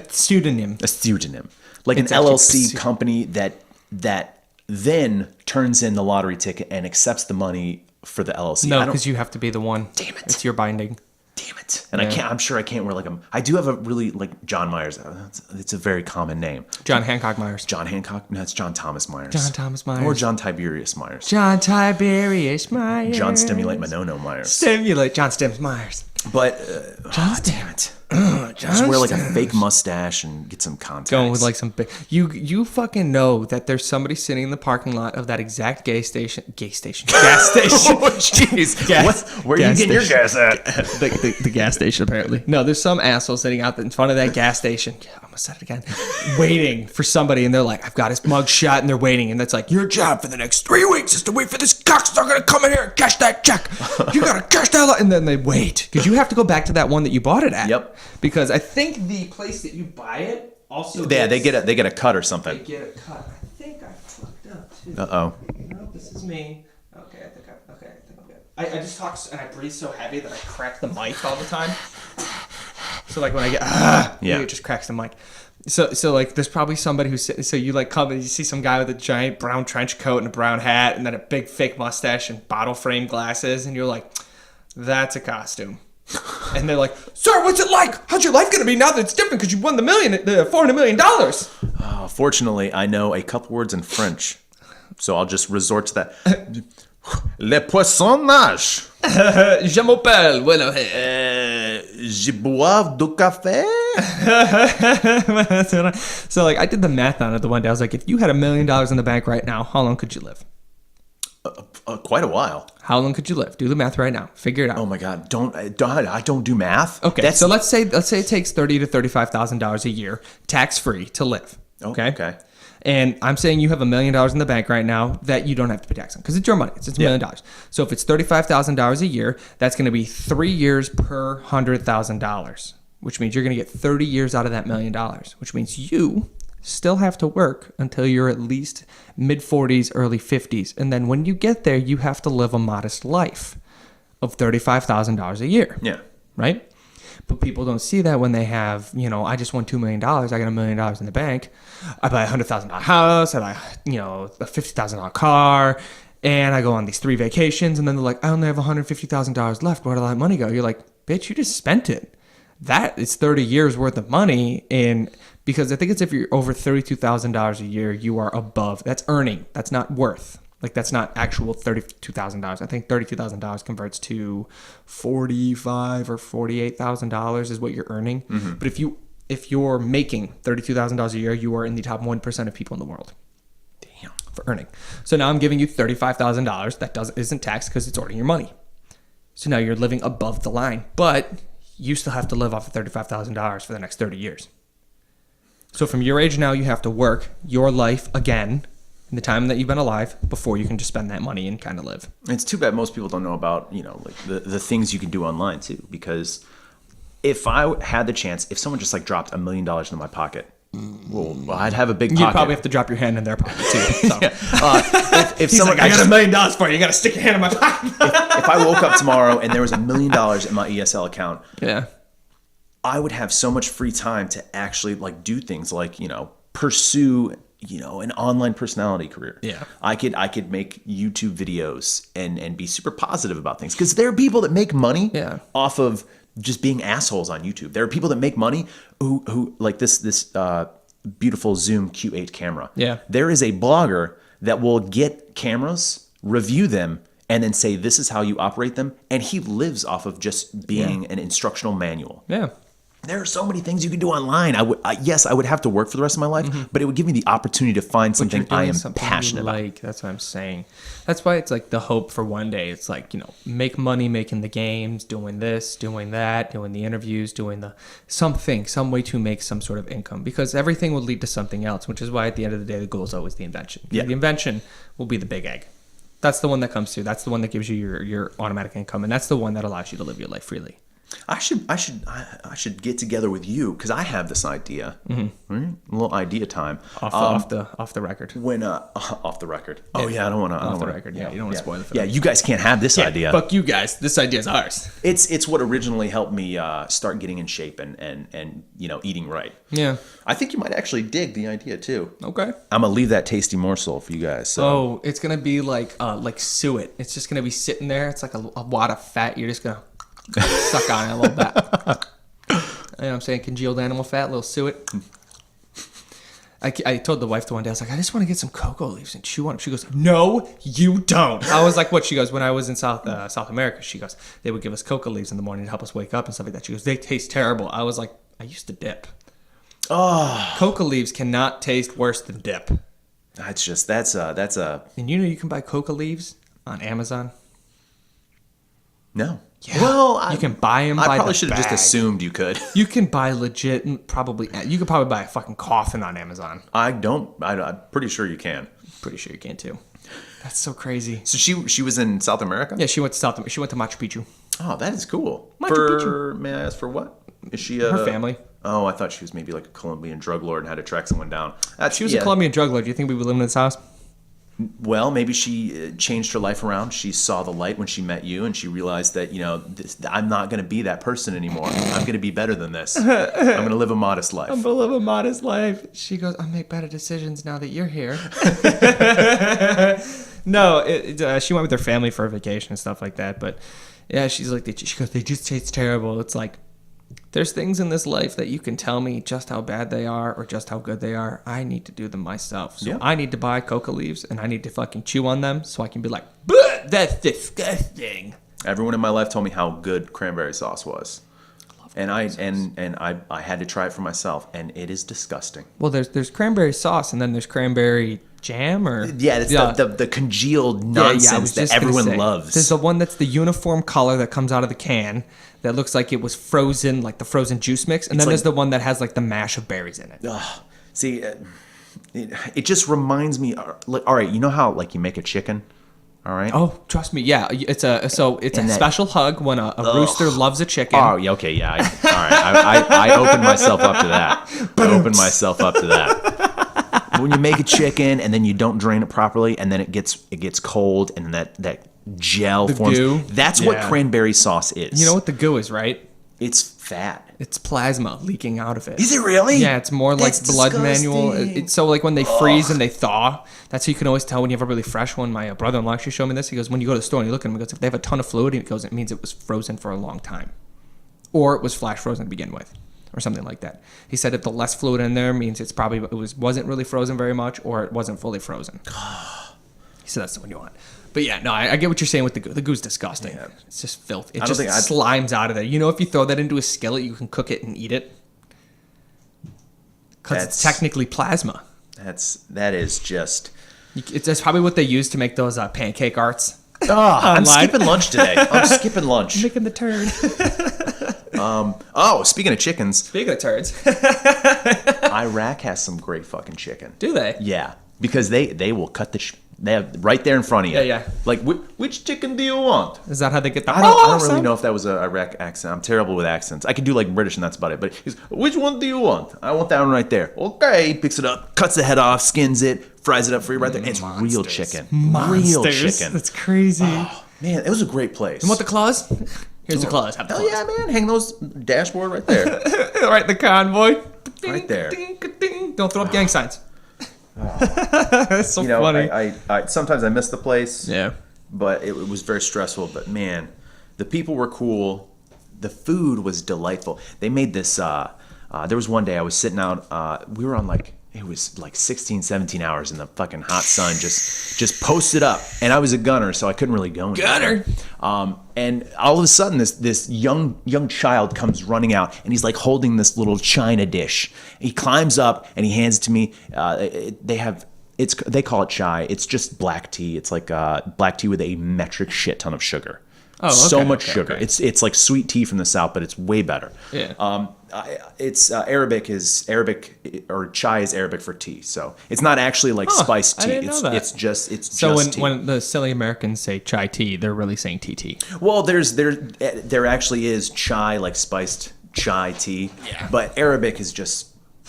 pseudonym. a pseudonym. Like It's an actually LLC company that then turns in the lottery ticket and accepts the money for the LLC. No, because you have to be the one. Damn it. It's your binding. Damn it. And I'm sure I can't wear like I do have a really like John Myers. It's a very common name. John Hancock Myers. John Hancock? No, it's John Thomas Myers. John Thomas Myers. Or John Tiberius Myers. John Tiberius Myers. John Stimulate Manono Myers. Stimulate John Stims Myers. But, damn it. Just wear like a fake mustache and get some contacts. Going with like some big. You fucking know that there's somebody sitting in the parking lot of that exact gas station. Oh, jeez. Where are you getting your gas at? the gas station, apparently. No, there's some asshole sitting out in front of that gas station. I almost said it again. Waiting for somebody, and they're like, I've got his mug shot, and they're waiting, and that's like, your job for the next 3 weeks is to wait for this cocksucker to come in here and cash that check. You gotta cash that, and then they wait because you have to go back to that one that you bought it at. Yep. Because I think the place that you buy it also. Yeah, they get a cut or something. They get a cut. I think I fucked up too. Uh-oh. No, this is me. Okay, I think I'm good. I just talk and I breathe so heavy that I crack the mic all the time. So like when I get it just cracks the mic. So like there's probably somebody who's sitting. So you like come and you see some guy with a giant brown trench coat and a brown hat and then a big fake mustache and bottle frame glasses, and you're like, that's a costume. And they're like, sir, what's it like? How's your life gonna be now that it's different because you won the $400 million? Fortunately, I know a couple words in French, so I'll just resort to that. Le poisson nage. Je m'appelle Willow. Je bois du café. So like I did the math on it the one day. I was like, if you had $1 million in the bank right now, how long could you live? Quite a while. How long could you live? Do the math right now. Figure it out. Oh my God! I don't do math. Okay, so let's say it takes $30,000 to $35,000 a year, tax free, to live. Okay. Okay. And I'm saying you have $1 million in the bank right now that you don't have to pay tax on because it's your money. It's $1 million. So if it's $35,000 a year, that's going to be 3 years per $100,000, which means you're going to get 30 years out of that $1 million, which means you still have to work until you're at least mid 40s, early 50s. And then when you get there, you have to live a modest life of $35,000 a year. Yeah. Right? But people don't see that when they have, I just won $2 million. I got $1 million in the bank. I buy a $100,000 house. I buy, a $50,000 car. And I go on these 3 vacations. And then they're like, I only have $150,000 left. Where did all that money go? You're like, bitch, you just spent it. That is 30 years worth of money. And because I think it's if you're over $32,000 a year, you are above. That's earning. That's not worth. Like that's not actual $32,000. I think $32,000 converts to $45,000 or $48,000 is what you're earning. Mm-hmm. But if you're making $32,000 a year, you are in the top 1% of people in the world. Damn. For earning. So now I'm giving you $35,000. That isn't taxed because it's already your money. So now you're living above the line, but you still have to live off of $35,000 for the next 30 years. So from your age now, you have to work your life again in the time that you've been alive before you can just spend that money and kind of live. It's too bad most people don't know about, like the things you can do online too, because if I had the chance, if someone just like dropped $1 million into my pocket, well, I'd have a big pocket. You'd probably have to drop your hand in their pocket too. So. If He's someone, like, I got $1 million for you. You got to stick your hand in my pocket. if I woke up tomorrow and there was $1 million in my ESL account, yeah, I would have so much free time to actually like do things like, pursue, an online personality career. Yeah. I could make YouTube videos and be super positive about things, because there are people that make money off of just being assholes on YouTube. There are people that make money who like this beautiful Zoom Q8 camera. Yeah. There is a blogger that will get cameras, review them, and then say, this is how you operate them. And he lives off of just being an instructional manual. Yeah. There are so many things you can do online. Yes, I would have to work for the rest of my life, but it would give me the opportunity to find something I am passionate about. That's what I'm saying. That's why it's like the hope for one day. It's like, make money making the games, doing this, doing that, doing the interviews, doing some way to make some sort of income, because everything will lead to something else, which is why at the end of the day, the goal is always the invention. Yeah. The invention will be the big egg. That's the one that comes through. That's the one that gives you your automatic income. And that's the one that allows you to live your life freely. I should get together with you, because I have this idea. Right? A little idea time. Off the record. When off the record. Oh yeah, I don't want to. Off the record. Yeah, you don't want to spoil it. Yeah, you guys can't have this idea. Fuck you guys. This idea is ours. It's what originally helped me start getting in shape and eating right. Yeah. I think you might actually dig the idea too. Okay. I'm gonna leave that tasty morsel for you guys. So. Oh, it's gonna be like suet. It's just gonna be sitting there. It's like a wad of fat. You're just gonna suck on it a little bit. You know what I'm saying? Congealed animal fat, a little suet. I told the wife the one day, I was like, I just want to get some cocoa leaves and chew on them. She goes, no, you don't. I was like, what? She goes, when I was in South America, she goes, they would give us cocoa leaves in the morning to help us wake up and stuff like that. She goes, they taste terrible. I was like, I used to dip. Oh, cocoa leaves cannot taste worse than dip. That's a. And you can buy cocoa leaves on Amazon. No. Yeah. Well, you can buy them. I probably should have just assumed you could. You can buy legit. You could probably buy a fucking coffin on Amazon. I'm pretty sure you can. Pretty sure you can too. That's so crazy. So she was in South America? Yeah, she went to South America. She went to Machu Picchu. Oh, that is cool. Picchu. May I ask for what? Is she her family? Oh, I thought she was maybe like a Colombian drug lord and had to track someone down. She was a Colombian drug lord. Do you think we would live in this house? Well, maybe she changed her life around. She saw the light when she met you, and she realized that, I'm not going to be that person anymore. I'm going to be better than this. I'm going to live a modest life. I'm going to live a modest life. She goes, I make better decisions now that you're here. No, she went with her family for a vacation and stuff like that. But yeah, she's like, she goes, they just taste terrible. It's like, there's things in this life that you can tell me just how bad they are or just how good they are. I need to do them myself. So I need to buy coca leaves and I need to fucking chew on them so I can be like, that's disgusting. Everyone in my life told me how good cranberry sauce was. And I had to try it for myself, and it is disgusting. Well, there's cranberry sauce, and then there's cranberry jam, or it's the congealed nonsense that everyone loves. There's the one that's the uniform color that comes out of the can that looks like it was frozen, like the frozen juice mix, and then there's the one that has like the mash of berries in it. See, it just reminds me. All right, you know how like you make a chicken. All right. Oh, trust me. Yeah, it's a special hug when a rooster loves a chicken. Oh, yeah. Okay. Yeah. All right. I opened myself up to that. When you make a chicken and then you don't drain it properly, and then it gets cold, and then that gel forms. Goo? That's what cranberry sauce is. You know what the goo is, right? It's fat. It's plasma leaking out of it. Is it really? Yeah, it's more like blood disgusting. manual. So like when they freeze and they thaw, that's how you can always tell when you have a really fresh one. My brother-in-law actually showed me this. He goes, when you go to the store and you look at them, he goes, if they have a ton of fluid, he goes, it means it was frozen for a long time. Or it was flash frozen to begin with. Or something like that. He said if the less fluid in there means it wasn't really frozen very much, or it wasn't fully frozen. He said that's the one you want. But yeah, no, I get what you're saying with the goo. The goo's disgusting. Yeah. It's just filth. It just slimes out of there. You know, if you throw that into a skillet, you can cook it and eat it. Because it's technically plasma. That is just... It's probably what they use to make those pancake arts. I'm skipping lunch today. I'm skipping lunch. Making the turn. Speaking of chickens, Speaking of turds. Iraq has some great fucking chicken. Do they? Yeah, because they will cut they have right there in front of you. Yeah. Like, which chicken do you want? Is that how they get the I don't really know if that was a Iraq accent. I'm terrible with accents. I can do like British and that's about it. But he's, which one do you want? I want that one right there. Okay. He picks it up, cuts the head off, skins it, fries it up for you right there. And it's real chicken. Real chicken. That's crazy. Oh, man, it was a great place. You want the claws? Here's the claws. Have the claws. Yeah, man. Hang those dashboard right there. Right, the convoy. Right there. Ding, ding. Don't throw up gang signs. That's so funny. I sometimes I miss the place. Yeah. But it was very stressful. But man, the people were cool. The food was delightful. They made this. There was one day I was sitting out. We were on it was like 16, 17 hours in the fucking hot sun, just posted up. And I was a gunner, so I couldn't really go anywhere. Gunner. And all of a sudden, this young child comes running out, and he's like holding this little china dish. He climbs up and he hands it to me. They call it chai. It's just black tea. It's like black tea with a metric shit ton of sugar. Oh, okay, so much sugar. Okay. It's like sweet tea from the south, but it's way better. Yeah. It's Arabic or chai is Arabic for tea. So it's not actually like spiced tea. I didn't know that. It's just tea. When the silly Americans say chai tea, they're really saying TT. Well, there actually is chai, like spiced chai tea. Yeah. But Arabic is just,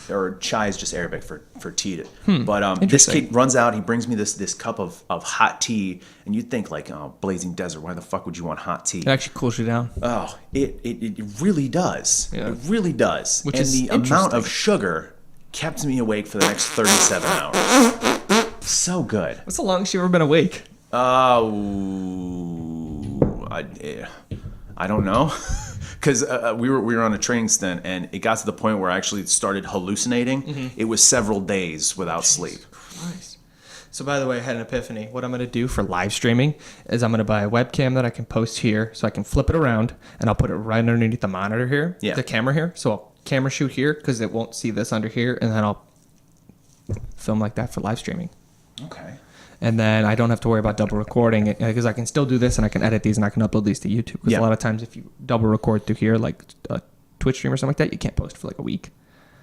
or chai is just Arabic for tea. But this Interesting. kid runs out. He brings me this cup of hot tea, and you'd think like, oh, blazing desert. Why the fuck would you want hot tea? It actually cools you down. Oh, it really does. Yeah. It really does. Which and is the amount interesting. of sugar kept me awake for the next 37 hours. So good. What's the longest you've ever been awake? I don't know. Because we were on a training stint, and it got to the point where I actually started hallucinating. Mm-hmm. It was several days without sleep. Christ. So, by the way, I had an epiphany. What I'm going to do for live streaming is I'm going to buy a webcam that I can post here, so I can flip it around, and I'll put it right underneath the monitor here, the camera here. So I'll camera shoot here because it won't see this under here, and then I'll film like that for live streaming. Okay. And then I don't have to worry about double recording because I can still do this and I can edit these and I can upload these to YouTube. Because a lot of times if you double record through here, like a Twitch stream or something like that, you can't post for like a week.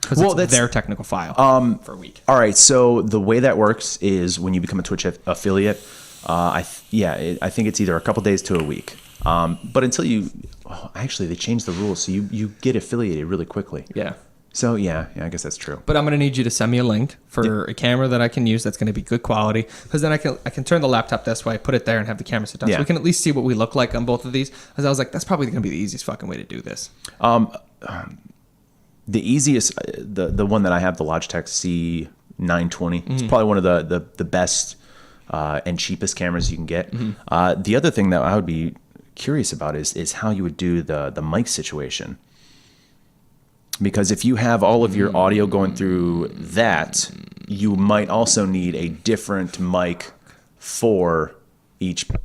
Because that's their technical file for a week. All right. So the way that works is when you become a Twitch affiliate, I think it's either a couple days to a week. But until actually they changed the rules. So you get affiliated really quickly. Yeah. So, yeah, I guess that's true. But I'm going to need you to send me a link for a camera that I can use that's going to be good quality. Because then I can turn the laptop this way, put it there, and have the camera sit down. So we can at least see what we look like on both of these. Because I was like, that's probably going to be the easiest fucking way to do this. The easiest, the one that I have, the Logitech C920, it's probably one of the best and cheapest cameras you can get. Mm-hmm. The other thing that I would be curious about is how you would do the mic situation. Because if you have all of your audio going through that, you might also need a different mic for each person.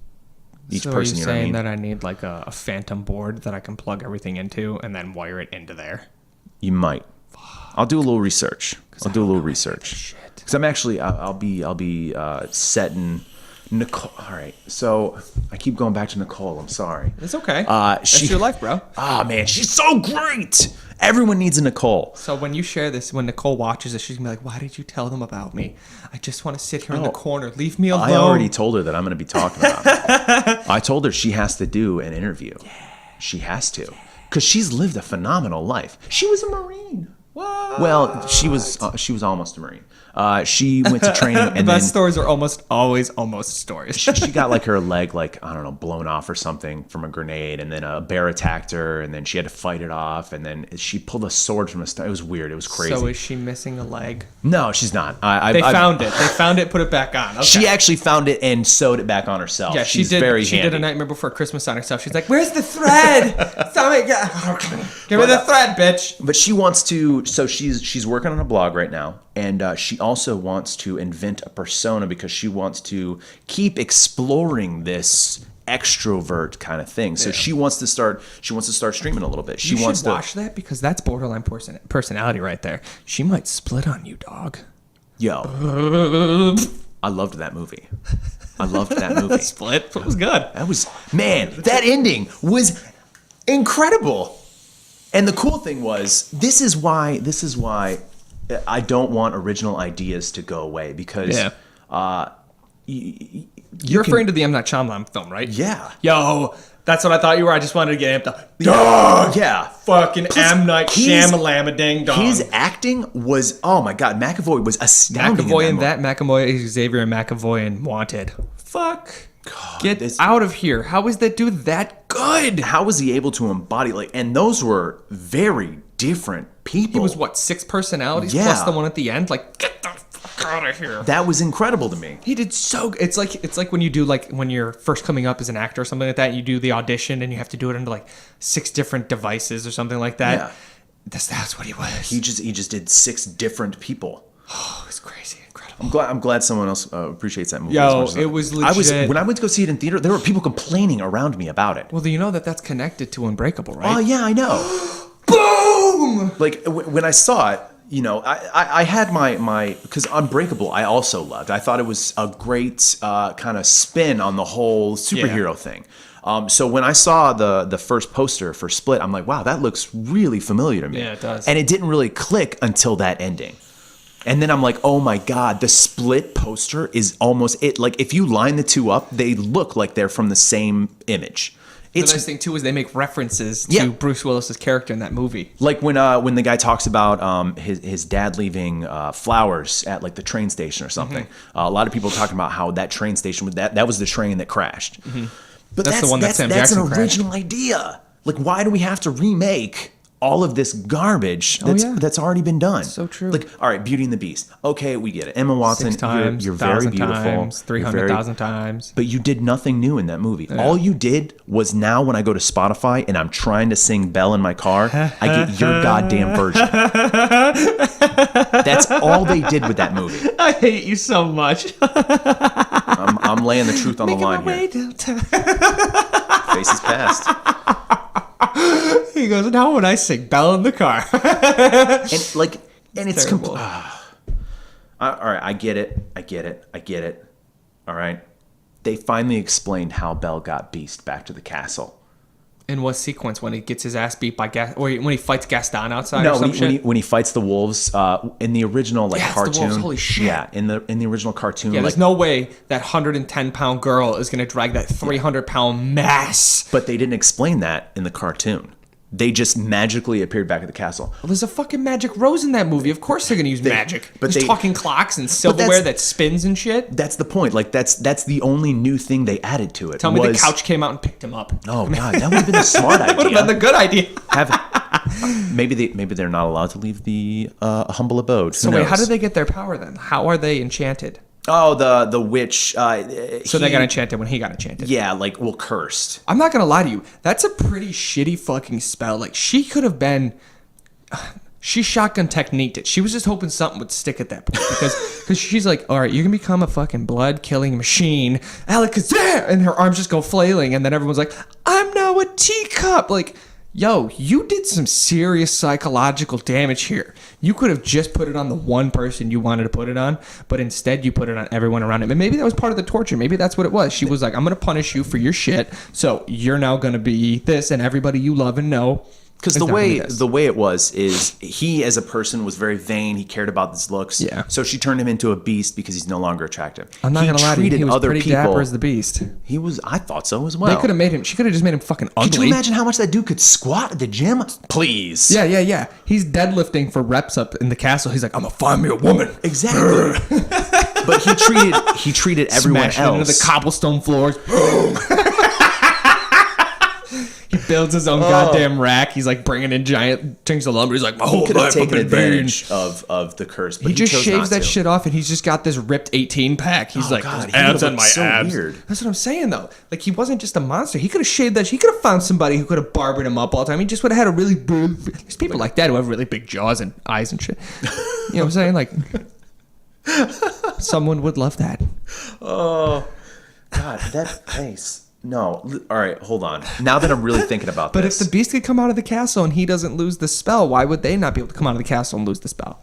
So are you saying that I need like a phantom board that I can plug everything into and then wire it into there? You might. I'll do a little research. Because I'm actually, I'll be setting Nicole. All right, so I keep going back to Nicole. I'm sorry. It's okay. That's your life, bro. Ah, man, she's so great. Everyone needs a Nicole. So when you share this, when Nicole watches this, she's gonna be like, "Why did you tell them about me? I just want to sit here in the corner. Leave me alone." I already told her that I'm going to be talking about it. I told her she has to do an interview. Yeah. She has to, because she's lived a phenomenal life. She was a Marine. What? Well, she was almost a Marine. She went to training, and the best stories are almost always almost stories. she got like her leg, like, I don't know, blown off or something from a grenade, and then a bear attacked her, and then she had to fight it off, and then she pulled a sword from a stone. It was weird. It was crazy. So is she missing a leg? No, she's not. They found it. They found it. Put it back on. Okay. She actually found it and sewed it back on herself. Yeah, she's did. Very she handy. did a Nightmare Before Christmas on herself. She's like, "Where's the thread? Give me the thread, bitch." But she wants to. So she's working on a blog right now, and she also wants to invent a persona because she wants to keep exploring this extrovert kind of thing. So she wants to start streaming a little bit. She wants to watch that because that's borderline personality right there. She might split on you, dog. Yo, I loved that movie. Split. It was good. That ending was incredible. And the cool thing was, this is why I don't want original ideas to go away, because you're referring to the M. Night Shyamalan film, right? Yeah. Yo, that's what I thought you were. I just wanted to get amped up. Yeah. Fucking M. Night Shyamalan ding dong. His acting was, oh my God, McAvoy was astounding. McAvoy in that, McAvoy, Xavier, and McAvoy in Wanted. Fuck. God, get out of here. How is that dude that good? How was he able to embody, like, and those were very different people. He was, what, 6 personalities plus the one at the end? Like, get the fuck out of here. That was incredible to me. He did so. It's like when you do, like, when you're first coming up as an actor or something like that, you do the audition and you have to do it under like 6 different devices or something like that. Yeah. That's what he was. He just did 6 different people. Oh, it's crazy. Incredible. I'm glad someone else appreciates that movie. Yo, as much as it was legit. When I went to go see it in theater, there were people complaining around me about it. Well, you know that's connected to Unbreakable, right? Oh, yeah, I know. Boom! Like, when I saw it, you know, I had my because Unbreakable I also loved. I thought it was a great kind of spin on the whole superhero thing. So when I saw the first poster for Split, I'm like, wow, that looks really familiar to me. Yeah, it does. And it didn't really click until that ending. And then I'm like, oh my God, the Split poster is almost it. Like, if you line the two up, they look like they're from the same image. The nice thing too is they make references to Bruce Willis's character in that movie. Like when the guy talks about his dad leaving flowers at like the train station or something. Mm-hmm. A lot of people are talking about how that train station that was the train that crashed. Mm-hmm. But that's the one that Sam Jackson crashed. That's an original idea. Like, why do we have to remake all of this garbage that's already been done? So true. Like, all right, Beauty and the Beast. Okay, we get it. Emma Watson, 6 times, you're very beautiful. Times, 300,000 times. But you did nothing new in that movie. Yeah. All you did was, now when I go to Spotify and I'm trying to sing Belle in my car, I get your goddamn version. That's all they did with that movie. I hate you so much. I'm laying the truth on the line here. Face is past. He goes, now when I sing Belle in the car. and it's complete. All right, I get it. All right. They finally explained how Belle got Beast back to the castle. In what sequence? When he gets his ass beat by or when he fights Gaston outside or some shit? When he fights the wolves in the original cartoon. The wolves, holy shit. Yeah, in the original cartoon. Yeah, there's no way that 110-pound girl is going to drag that 300-pound mass. But they didn't explain that in the cartoon. They just magically appeared back at the castle. Well, there's a fucking magic rose in that movie. Of course they're going to use magic. But there's talking clocks and silverware that spins and shit. That's the point. Like, that's the only new thing they added to it. Tell me the couch came out and picked him up. Oh, God. That would have been the smart idea. That would have been the good idea. Maybe they're not allowed to leave the humble abode. So wait, how do they get their power then? How are they enchanted? Oh, the witch. So they got enchanted when he got enchanted. Yeah, like, cursed. I'm not gonna lie to you. That's a pretty shitty fucking spell. Like, she could have been. She shotgun techniqued it. She was just hoping something would stick at that point because she's like, all right, you can become a fucking blood killing machine, Alakazam, and her arms just go flailing, and then everyone's like, I'm now a teacup. Like, yo, you did some serious psychological damage here. You could have just put it on the one person you wanted to put it on, but instead you put it on everyone around him. And maybe that was part of the torture. Maybe that's what it was. She was like, I'm going to punish you for your shit, so you're now going to be this, and everybody you love and know. Because the way it was is he as a person was very vain. He cared about his looks. Yeah. So she turned him into a beast because he's no longer attractive. I'm not gonna lie to you. He was pretty dapper as the Beast. He was. I thought so as well. They could have made him. She could have just made him fucking ugly. Could you imagine how much that dude could squat at the gym? Please. Yeah. He's deadlifting for reps up in the castle. He's like, I'm gonna find me a woman. Exactly. But he treated everyone Smashing else into the cobblestone floors. Boom. He builds his own goddamn rack. He's like bringing in giant chunks of lumber. He's like, my whole could have life taken I've been advantage of the curse. But he just shaves that shit off, and he's just got this ripped 18 pack. He's like, God, abs on my so abs. Weird. That's what I'm saying, though. Like, he wasn't just a monster. He could have shaved that. He could have found somebody who could have barbered him up all the time. He just would have had a really big. There's people like that who have really big jaws and eyes and shit. You know what I'm saying? Like, someone would love that. Oh, God, that face. No. All right, hold on. Now that I'm really thinking about but this. But if the Beast could come out of the castle and he doesn't lose the spell, why would they not be able to come out of the castle and lose the spell?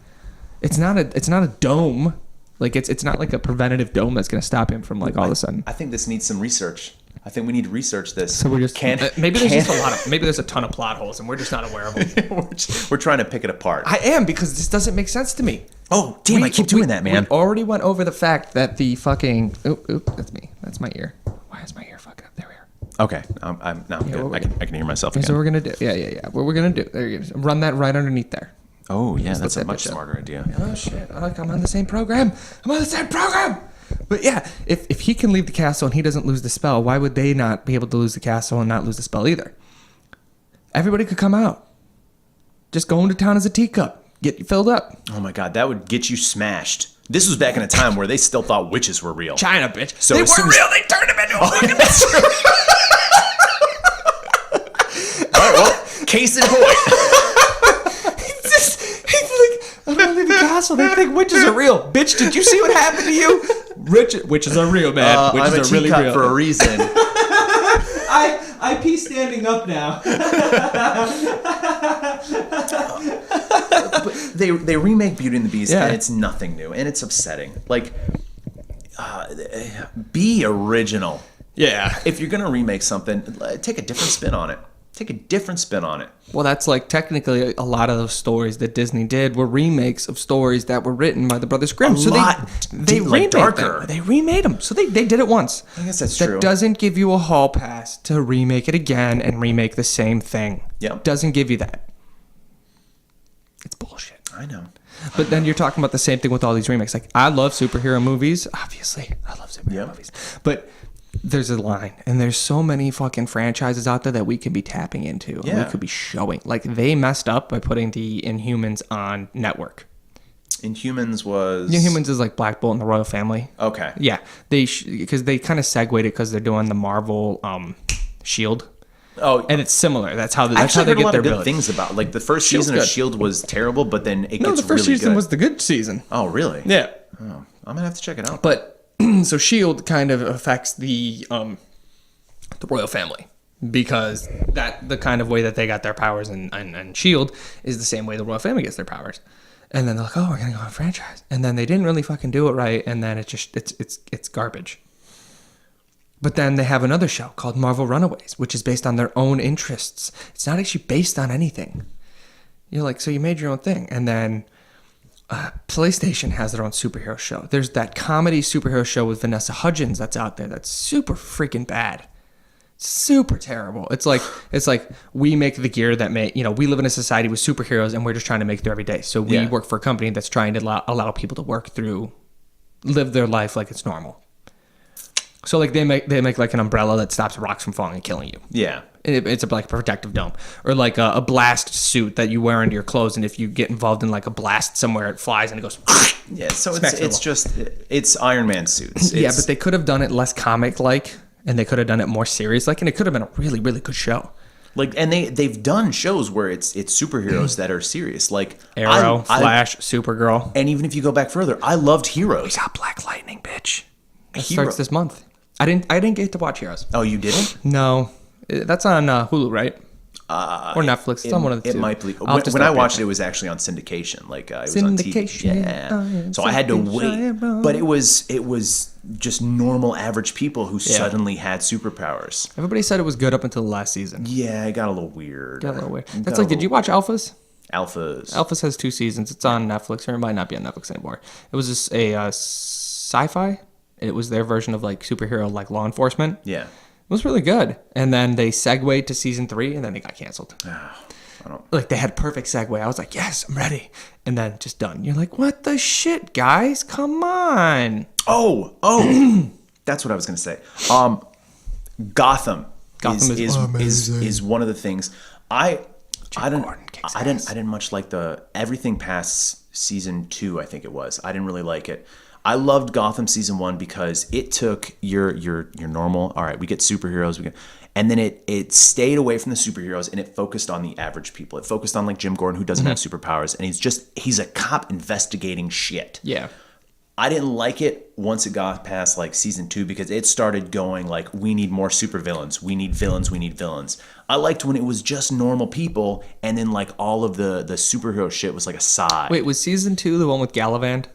It's not a dome. Like, it's not like a preventative dome that's going to stop him from, like, all of a sudden. I think this needs some research. I think we need to research this. So we're just maybe there's a ton of plot holes and we're just not aware of them. We're trying to pick it apart. I am, because this doesn't make sense to me. Oh, damn, I keep doing that, man. We already went over the fact that the fucking... Oop, that's me. That's my ear. Why is my ear fucking up? There we are. Okay, I'm good. I can hear myself again. So we're going to do... Yeah. What we're going to do... There you go. Run that right underneath there. Oh, yeah, that's a much smarter idea. Oh, shit. I'm on the same program. But yeah, if he can leave the castle and he doesn't lose the spell, why would they not be able to lose the castle and not lose the spell either? Everybody could come out. Just go into town as a teacup. Get you filled up. Oh my god, that would get you smashed. This was back in a time where they still thought witches were real. China, bitch. So they weren't real. They turned them into a fucking All right, well, case in point. He's like, I don't leave the castle. They think witches are real. Bitch, did you see what happened to you? Witches are real, man. Witches I'm a are really real. for a reason. I pee standing up now. But they remake Beauty and the Beast, and it's nothing new, and it's upsetting. Like, be original. Yeah. If you're gonna remake something, take a different spin on it. Well, that's like technically a lot of those stories that Disney did were remakes of stories that were written by the Brothers Grimm. They remade darker. them. They remade them. So they did it once. I guess that's true. That doesn't give you a hall pass to remake it again and remake the same thing. Yeah. Doesn't give you that. It's bullshit. I know. But then you're talking about the same thing with all these remakes. Like, I love superhero movies. Obviously, I love superhero movies. But there's a line, and there's so many fucking franchises out there that we could be tapping into. Yeah. And we could be showing. Like, they messed up by putting the Inhumans on network. Inhumans was... Inhumans is like Black Bolt and the Royal Family. Okay. Yeah. Because they kind of segued it because they're doing the Marvel Shield. Oh, and it's similar. That's how they heard get a lot their of good abilities. things about. Like, the first Shield's season of good. Shield was terrible, but then it gets really good. No, the first season was the good season. Oh, really? Yeah. Oh, I'm gonna have to check it out. But so Shield kind of affects the Royal Family, because the kind of way that they got their powers and Shield is the same way the Royal Family gets their powers. And then they're like, oh, we're gonna go on franchise, and then they didn't really fucking do it right, and then it's garbage. But then they have another show called Marvel Runaways, which is based on their own interests. It's not actually based on anything. You're like, so you made your own thing. And then PlayStation has their own superhero show. There's that comedy superhero show with Vanessa Hudgens that's out there that's super freaking bad. Super terrible. It's like we make the gear that we live in a society with superheroes, and we're just trying to make it through every day. So we work for a company that's trying to allow people to live their life like it's normal. So like they make like an umbrella that stops rocks from falling and killing you. Yeah. It's like a protective dome, or like a blast suit that you wear under your clothes, and if you get involved in like a blast somewhere, it flies and it goes. Yeah. So it's Iron Man suits. Yeah, but they could have done it less comic like, and they could have done it more serious like, and it could have been a really, really good show. Like, and they've done shows where it's superheroes that are serious, like Arrow, Flash, Supergirl, and even if you go back further, I loved Heroes. We got Black Lightning, bitch. That starts this month. I didn't get to watch Heroes. Oh, you didn't? No, that's on Hulu, right? Or Netflix. It's on one of the two. It might be. When I watched it, it was actually on syndication. Like it was on TV. Yeah. So I had to wait, but it was just normal, average people who suddenly had superpowers. Everybody said it was good up until the last season. Yeah, it got a little weird. That's like, did you watch Alphas? Alphas has 2 seasons. It's on Netflix, or it might not be on Netflix anymore. It was just a sci-fi. It was their version of like superhero, like law enforcement. Yeah. It was really good. And then they segued to season 3, and then they got canceled. Like, they had a perfect segue. I was like, yes, I'm ready. And then just done. You're like, what the shit, guys? Come on. Oh. That's what I was going to say. Gotham is one of the things. I didn't much like everything past season 2, I think it was. I didn't really like it. I loved Gotham season 1 because it took your normal, all right, we get superheroes, and then it stayed away from the superheroes, and it focused on the average people. It focused on like Jim Gordon, who doesn't have superpowers, and he's a cop investigating shit. Yeah. I didn't like it once it got past like season 2 because it started going like, we need more supervillains. We need villains. I liked when it was just normal people, and then like all of the superhero shit was like a side. Wait, was season 2 the one with Gallivant?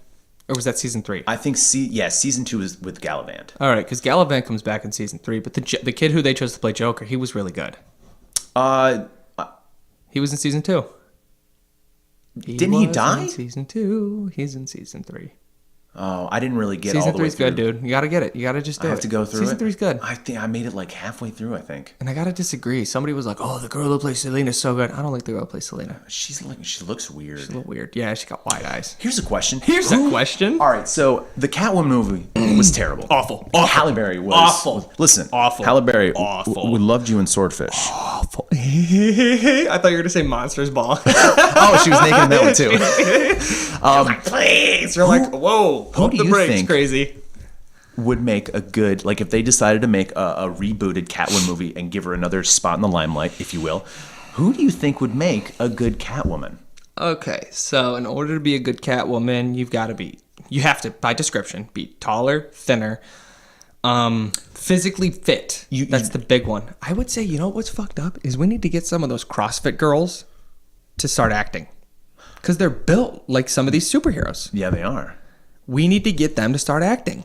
Or was that season 3? I think season 2 is with Gallivant. All right, because Gallivant comes back in season 3, but the kid who they chose to play Joker, he was really good. He was in season 2. Didn't he die? In season 2. He's in season 3. Oh, I didn't really get season all the way through. Season 3's good, dude. You got to get it. You got to just do it. I have to go through season it. Season 3's good. I think I made it like halfway through, I think. And I got to disagree. Somebody was like, oh, the girl who plays Selena is so good. I don't like the girl who plays Selena. She looks weird. She's a little weird. Yeah, she got wide eyes. Here's a question. All right, so the Catwoman movie was terrible. Awful. Halle Berry was awful. Listen, awful. Halle Berry, awful. We loved you in Swordfish. Awful. I thought you were gonna say Monsters Ball. Oh, she was naked in that one too. Like, please. You're like, whoa. Who do you think crazy? Would make a good, like, if they decided to make a rebooted Catwoman movie and give her another spot in the limelight, if you will, who do you think would make a good Catwoman? Okay, so in order to be a good Catwoman, you have to, by description, be taller, thinner, physically fit. That's the big one. I would say, you know what's fucked up is we need to get some of those CrossFit girls to start acting, because they're built like some of these superheroes. Yeah, they are. We need to get them to start acting.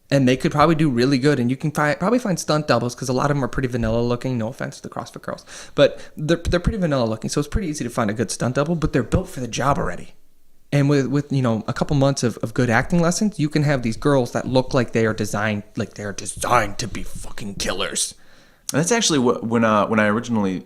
And they could probably do really good. And you can probably find stunt doubles, because a lot of them are pretty vanilla looking. No offense to the CrossFit girls. But they're pretty vanilla looking. So it's pretty easy to find a good stunt double. But they're built for the job already. And with a couple months of good acting lessons, you can have these girls that look like they are designed to be fucking killers. And that's actually when I originally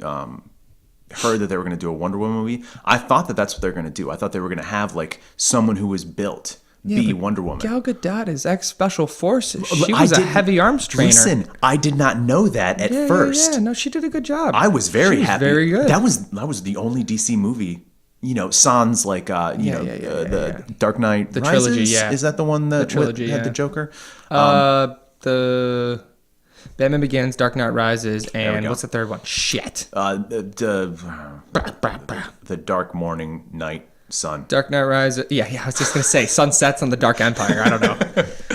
heard that they were going to do a Wonder Woman movie, I thought that's what they're going to do. I thought they were going to have like someone who was built be Wonder Woman. Gal Gadot is ex-Special Forces. She was a heavy arms trainer. Listen, I did not know that at first. Yeah, no, she did a good job. I was very happy. Very good. That was the only DC movie. Sans like the Dark Knight Rises. Trilogy. Yeah, is that the one that the trilogy had the Joker? The Batman Begins, Dark Knight Rises, and what's the third one? Shit. The Dark Morning Night Sun. Dark Knight Rises. Yeah, I was just gonna say sun sets on the Dark Empire. I don't know.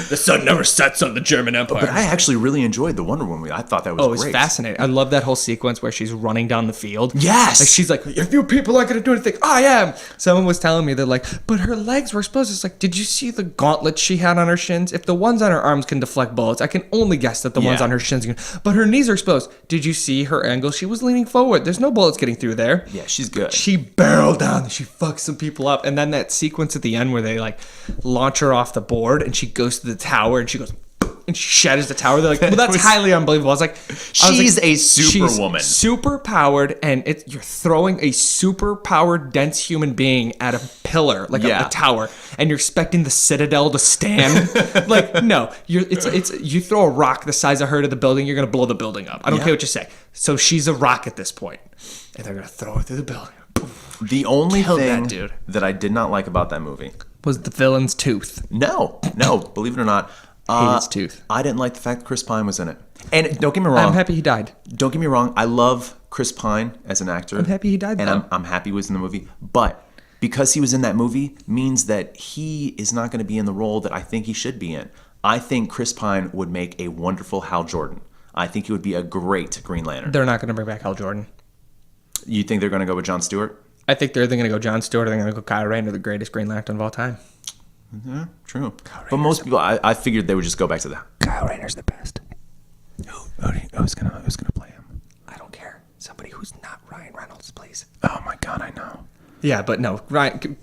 The sun never sets on the German Empire. But I actually really enjoyed the Wonder Woman movie. I thought that was great. It was fascinating. I love that whole sequence where she's running down the field. Yes. Like she's like, if you people aren't gonna do anything, I am. Someone was telling me, they're like, but her legs were exposed. It's like, did you see the gauntlets she had on her shins? If the ones on her arms can deflect bullets, I can only guess that the ones on her shins can. But her knees are exposed. Did you see her angle? She was leaning forward. There's no bullets getting through there. Yeah, she's good. She barreled down. She fucks some people up. And then that sequence at the end where they like launch her off the board and she goes to the tower and she goes and she shatters the tower. They're like, well, that's highly unbelievable. She's a superwoman. Super powered, and you're throwing a super powered, dense human being at a pillar, like a tower, and you're expecting the Citadel to stand. Like, no, you throw a rock the size of her to the building, you're gonna blow the building up. I don't care what you say. So she's a rock at this point, and they're gonna throw her through the building. The only thing that I did not like about that movie was the villain's tooth. No, believe it or not. Hate his tooth. I didn't like the fact that Chris Pine was in it. And don't get me wrong. I'm happy he died. Don't get me wrong. I love Chris Pine as an actor. I'm happy he died, and I'm happy he was in the movie. But because he was in that movie means that he is not going to be in the role that I think he should be in. I think Chris Pine would make a wonderful Hal Jordan. I think he would be a great Green Lantern. They're not going to bring back Hal Jordan. You think they're going to go with Jon Stewart? I think they're either going to go Jon Stewart or they're going to go Kyle Rayner, the greatest Green Lantern of all time. Yeah, true. But most people, I figured they would just go back to that. Kyle Rayner's the best. Who's gonna play him? I don't care. Somebody who's not Ryan Reynolds, please. Oh my God, I know. Yeah, but no, Ryan.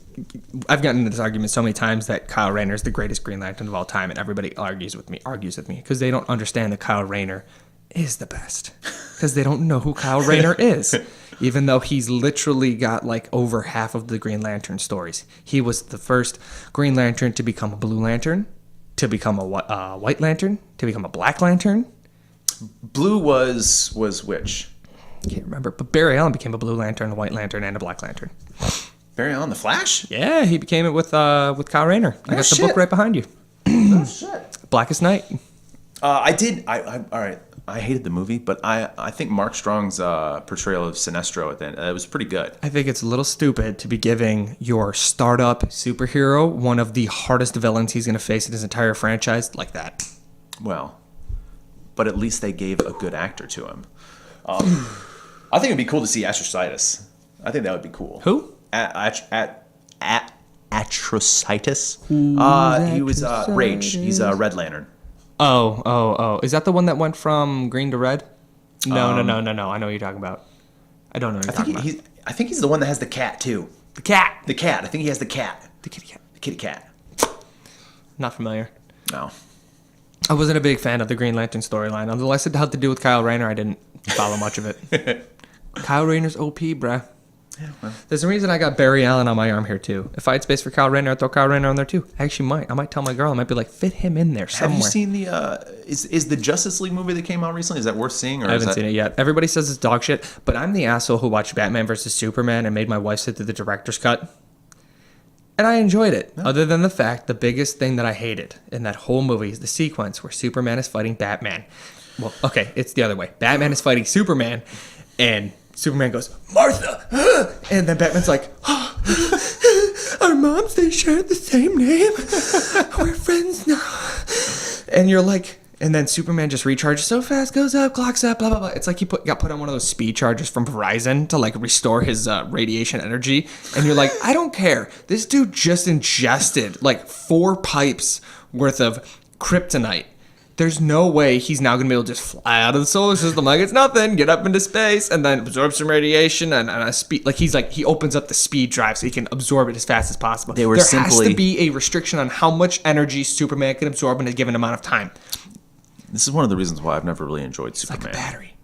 I've gotten into this argument so many times that Kyle Rayner is the greatest Green Lantern of all time, and everybody argues with me because they don't understand that Kyle Rayner is the best because they don't know who Kyle Rayner is. Even though he's literally got like over half of the Green Lantern stories. He was the first Green Lantern to become a Blue Lantern, to become a White Lantern, to become a Black Lantern. Blue was which? I can't remember, but Barry Allen became a Blue Lantern, a White Lantern, and a Black Lantern. Barry Allen, the Flash? Yeah, he became it with Kyle Rayner. I got the book right behind you. Oh shit! Blackest Night. I did. All right. I hated the movie, but I think Mark Strong's portrayal of Sinestro at the end, it was pretty good. I think it's a little stupid to be giving your startup superhero one of the hardest villains he's going to face in his entire franchise like that. Well, but at least they gave a good actor to him. I think it'd be cool to see Astrocytus. I think that would be cool. Who? Astrocytus. Atrocitus. He was Rage. He's Red Lantern. Oh. Is that the one that went from green to red? No. I know what you're talking about. I don't know what you're talking about. I think he's the one that has the cat, too. The cat. I think he has the cat. The kitty cat. The kitty cat. Not familiar. No. I wasn't a big fan of the Green Lantern storyline. Unless it had to do with Kyle Rayner, I didn't follow much of it. Kyle Rayner's OP, bruh. Yeah, well. There's a reason I got Barry Allen on my arm here, too. If I had space for Kyle Rayner, I'd throw Kyle Rayner on there, too. I actually might. I might tell my girl. I might be like, fit him in there somewhere. Have you seen the... Is the Justice League movie that came out recently, is that worth seeing? Or I haven't seen it yet. Everybody says it's dog shit, but I'm the asshole who watched Batman vs. Superman and made my wife sit through the director's cut. And I enjoyed it, other than the fact the biggest thing that I hated in that whole movie is the sequence where Superman is fighting Batman. Well, okay, it's the other way. Batman is fighting Superman, and Superman goes, Martha! And then Batman's like, our moms, they shared the same name. We're friends now. And you're like... And then Superman just recharges so fast, goes up, clocks up, blah, blah, blah. It's like he got put on one of those speed chargers from Verizon to, like, restore his radiation energy. And you're like, I don't care. This dude just ingested, like, 4 pipes worth of kryptonite. There's no way he's now going to be able to just fly out of the solar system like it's nothing, get up into space, and then absorb some radiation and a speed. Like, he opens up the speed drive so he can absorb it as fast as possible. There has to be a restriction on how much energy Superman can absorb in a given amount of time. This is one of the reasons why I've never really enjoyed Superman. It's like a battery.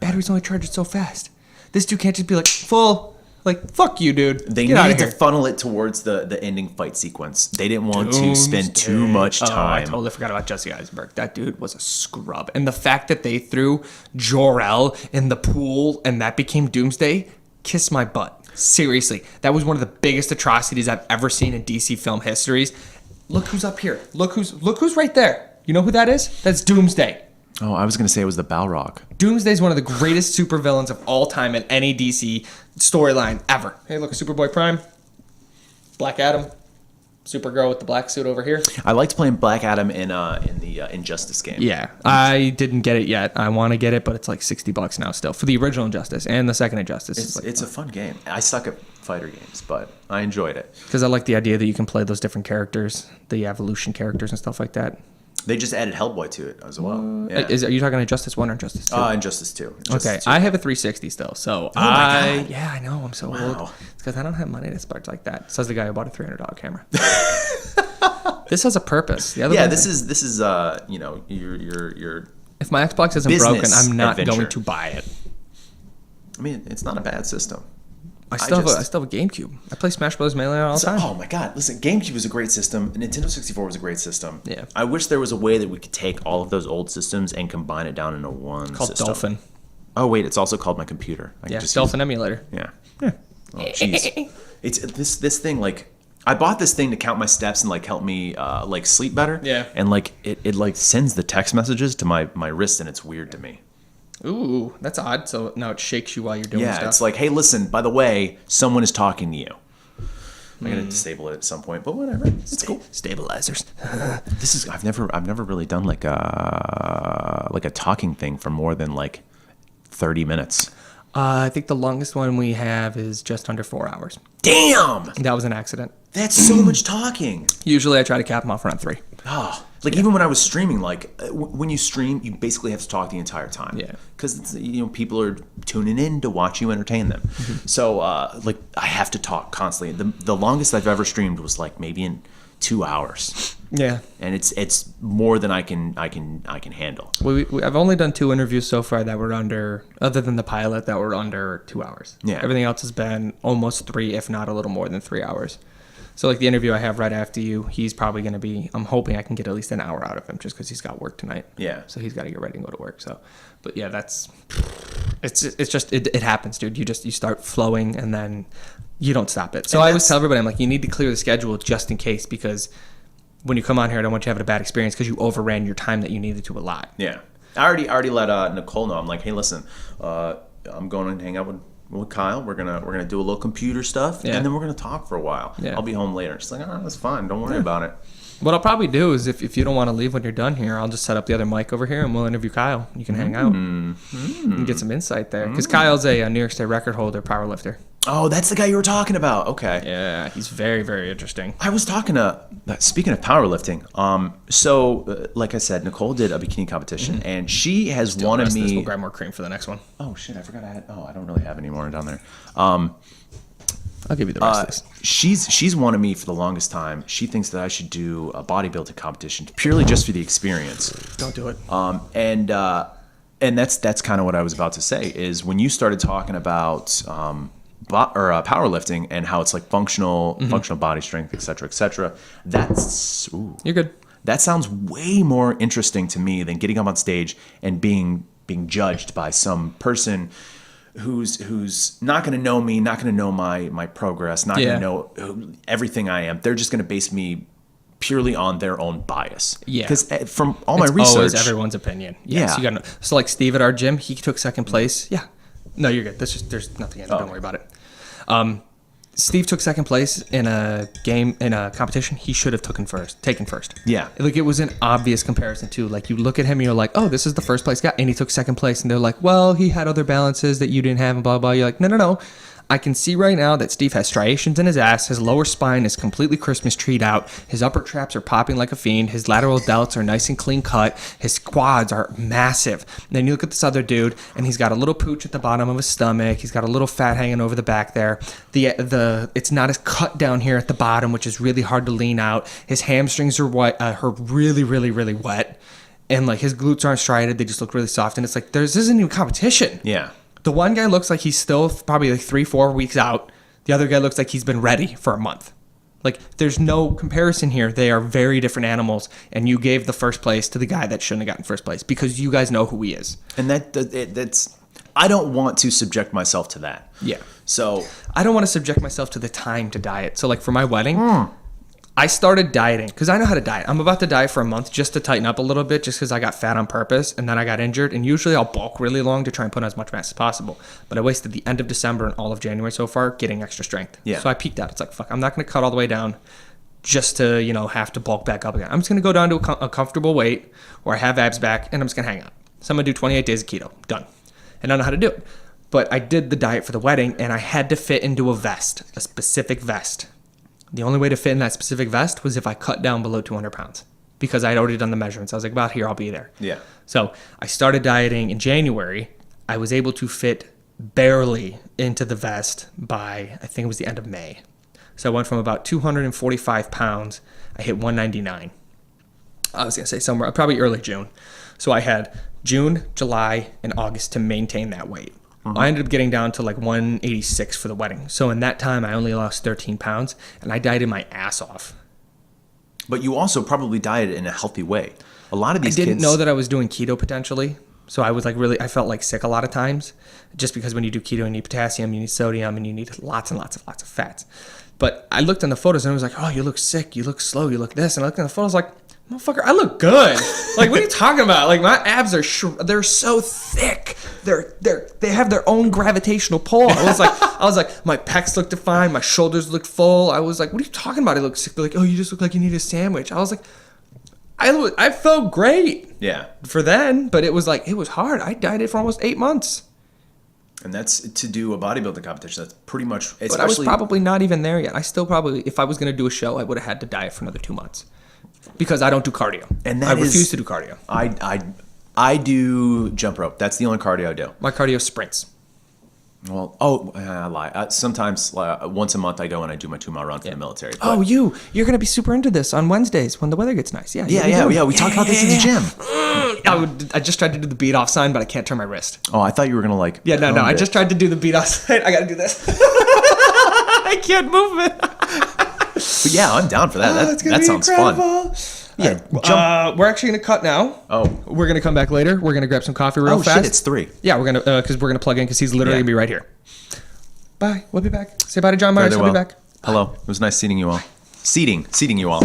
Batteries only charge it so fast. This dude can't just be like, full. Like, fuck you, dude. They needed to funnel it towards the ending fight sequence. They didn't want to spend too much time. I totally forgot about Jesse Eisenberg. That dude was a scrub. And the fact that they threw Jor-El in the pool and that became Doomsday, kiss my butt. Seriously. That was one of the biggest atrocities I've ever seen in DC film histories. Look who's up here. Look who's right there. You know who that is? That's Doomsday. Oh, I was going to say it was the Balrog. Doomsday is one of the greatest supervillains of all time in any DC storyline ever. Hey, look, Superboy Prime, Black Adam, Supergirl with the black suit over here. I liked playing Black Adam in the Injustice game. Yeah, I didn't get it yet. I want to get it, but it's like $60 now still for the original Injustice and the second Injustice. It's a fun game. I suck at fighter games, but I enjoyed it. Because I like the idea that you can play those different characters, the evolution characters and stuff like that. They just added Hellboy to it as well. Yeah. Are you talking Injustice 1 or Injustice 2? Injustice 2. Okay, 2. I have a 360 still, so my God. Yeah, I know, I'm so old. It's because I don't have money to start like that. Says the guy who bought a $300 camera. This has a purpose. The other this is your if my Xbox isn't broken, I'm not going to buy it. I mean, it's not a bad system. I still have a GameCube. I play Smash Bros. Melee all the time. Oh my God! Listen, GameCube was a great system. Nintendo 64 was a great system. Yeah. I wish there was a way that we could take all of those old systems and combine it down into one called system. Dolphin. Oh wait, it's also called my computer. Dolphin emulator. Yeah. Oh jeez. It's this thing like. I bought this thing to count my steps and like help me like sleep better. Yeah. And like it like sends the text messages to my wrist and it's weird to me. Ooh, that's odd. So now it shakes you while you're doing stuff. Yeah, it's like, hey, listen, by the way, someone is talking to you. I'm gonna disable it at some point, but whatever. It's cool. Stabilizers. I've never really done like a talking thing for more than like 30 minutes. I think the longest one we have is just under 4 hours. Damn! That was an accident. That's so much talking. Usually I try to cap them off around 3. Oh, like even when I was streaming, like when you stream, you basically have to talk the entire time. Yeah. Because people are tuning in to watch you entertain them. Mm-hmm. So like I have to talk constantly. The longest I've ever streamed was like maybe in 2 hours. Yeah. And it's more than I can handle. I've only done 2 interviews so far that were under, other than the pilot, that were under 2 hours. Yeah. Everything else has been almost 3, if not a little more than 3 hours. So like the interview I have right after you, he's probably going to be, I'm hoping I can get at least an hour out of him just because he's got work tonight. Yeah. So he's got to get ready and go to work. So, but yeah, it happens, dude. You start flowing and then you don't stop it. So I always tell everybody, I'm like, you need to clear the schedule just in case, because when you come on here, I don't want you having a bad experience because you overran your time that you needed to a lot. Yeah. I already let Nicole know. I'm like, hey, listen, I'm going to hang out with Kyle. We're gonna do a little computer stuff, and then we're gonna talk for a while. Yeah. I'll be home later. She's like, that's fine. Don't worry about it. What I'll probably do is if you don't want to leave when you're done here, I'll just set up the other mic over here and we'll interview Kyle. You can hang out and get some insight there. Because Kyle's a New York State record holder powerlifter. Oh, that's the guy you were talking about. Okay. Yeah, he's very, very interesting. I was talking to, speaking of powerlifting, like I said, Nicole did a bikini competition, and she has wanted me. We'll grab more cream for the next one. Oh shit! I forgot I had. Oh, I don't really have any more down there. I'll give you the rest of this. She's wanted me for the longest time. She thinks that I should do a bodybuilding competition purely just for the experience. Don't do it. And that's kind of what I was about to say. Is when you started talking about powerlifting and how it's like functional body strength, et cetera, that's You're good. That sounds way more interesting to me than getting up on stage and being judged by some person who's not going to know me, not going to know my progress, not going to know everything I am. They're just going to base me purely on their own bias. Yeah. Because from all my research, always everyone's opinion. Yeah. So, so like Steve at our gym, he took second place. Yeah. No, you're good. There's nothing in it. Don't worry about it. Steve took second place in a competition. He should have taken first. Yeah. Like it was an obvious comparison too. Like you look at him and you're like, oh, this is the first place guy, and he took second place, and they're like, well, he had other balances that you didn't have, and blah blah. You're like, no. I can see right now that Steve has striations in his ass. His lower spine is completely Christmas treed out. His upper traps are popping like a fiend. His lateral delts are nice and clean cut. His quads are massive. And then you look at this other dude, and he's got a little pooch at the bottom of his stomach. He's got a little fat hanging over the back there. It's not as cut down here at the bottom, which is really hard to lean out. His hamstrings are wet, really, really, really wet. And like his glutes aren't striated. They just look really soft. And it's like, this isn't even competition. Yeah. The one guy looks like he's still probably like 3-4 weeks out. The other guy looks like he's been ready for a month. Like, there's no comparison here. They are very different animals, and you gave the first place to the guy that shouldn't have gotten first place because you guys know who he is. And that's I don't want to subject myself to that. Yeah. So I don't want to subject myself to the time to diet. So like for my wedding, I started dieting because I know how to diet. I'm about to diet for a month just to tighten up a little bit, just because I got fat on purpose and then I got injured. And usually I'll bulk really long to try and put on as much mass as possible. But I wasted the end of December and all of January so far getting extra strength. Yeah. So I peaked out. It's like, fuck, I'm not going to cut all the way down just to, have to bulk back up again. I'm just going to go down to a comfortable weight where I have abs back, and I'm just going to hang out. So I'm going to do 28 days of keto. Done. And I know how to do it. But I did the diet for the wedding, and I had to fit into a specific vest. The only way to fit in that specific vest was if I cut down below 200 pounds because I had already done the measurements. I was like, about here, I'll be there. Yeah. So I started dieting in January. I was able to fit barely into the vest by, I think it was the end of May. So I went from about 245 pounds. I hit 199. I was going to say somewhere, probably early June. So I had June, July, and August to maintain that weight. I ended up getting down to like 186 for the wedding. So in that time, I only lost 13 pounds, and I dieted my ass off. But you also probably dieted in a healthy way. A lot of these kids... I didn't know that I was doing keto potentially. So I was like I felt like sick a lot of times, just because when you do keto, you need potassium, you need sodium, and you need lots and lots of fats. But I looked in the photos, and I was like, oh, you look sick, you look slow, you look this. And I looked in the photos like, motherfucker, I look good. Like, what are you talking about? Like, my abs are they're so thick. They have their own gravitational pull. I was like, my pecs look defined, my shoulders look full. I was like, what are you talking about? I look sick. They're like, oh, you just look like you need a sandwich. I was like, I felt great. Yeah. For then, but it was hard. I dieted for almost 8 months. And that's to do a bodybuilding competition. That's pretty much. But I was probably not even there yet. I still probably, if I was going to do a show, I would have had to diet for another 2 months. Because I don't do cardio. And I refuse to do cardio. I do jump rope. That's the only cardio I do. My cardio sprints. Well, I lie. Sometimes once a month I go and I do my 2-mile run for the military. But you're going to be super into this on Wednesdays when the weather gets nice. Yeah. We talked about this in the gym. I just tried to do the beat off sign, but I can't turn my wrist. Oh, I thought you were going to Yeah, no. I just tried to do the beat off sign. I got to do this. I can't move it. But yeah, I'm down for that. That sounds incredible. Fun. Yeah, we're actually gonna cut now. Oh, we're gonna come back later. We're gonna grab some coffee real fast. Oh shit, it's 3. Yeah, we're gonna because we're gonna plug in because he's literally gonna be right here. Bye. We'll be back. Say bye to John Myers. He'll be back. Hello. It was nice seeing you all. Seating you all.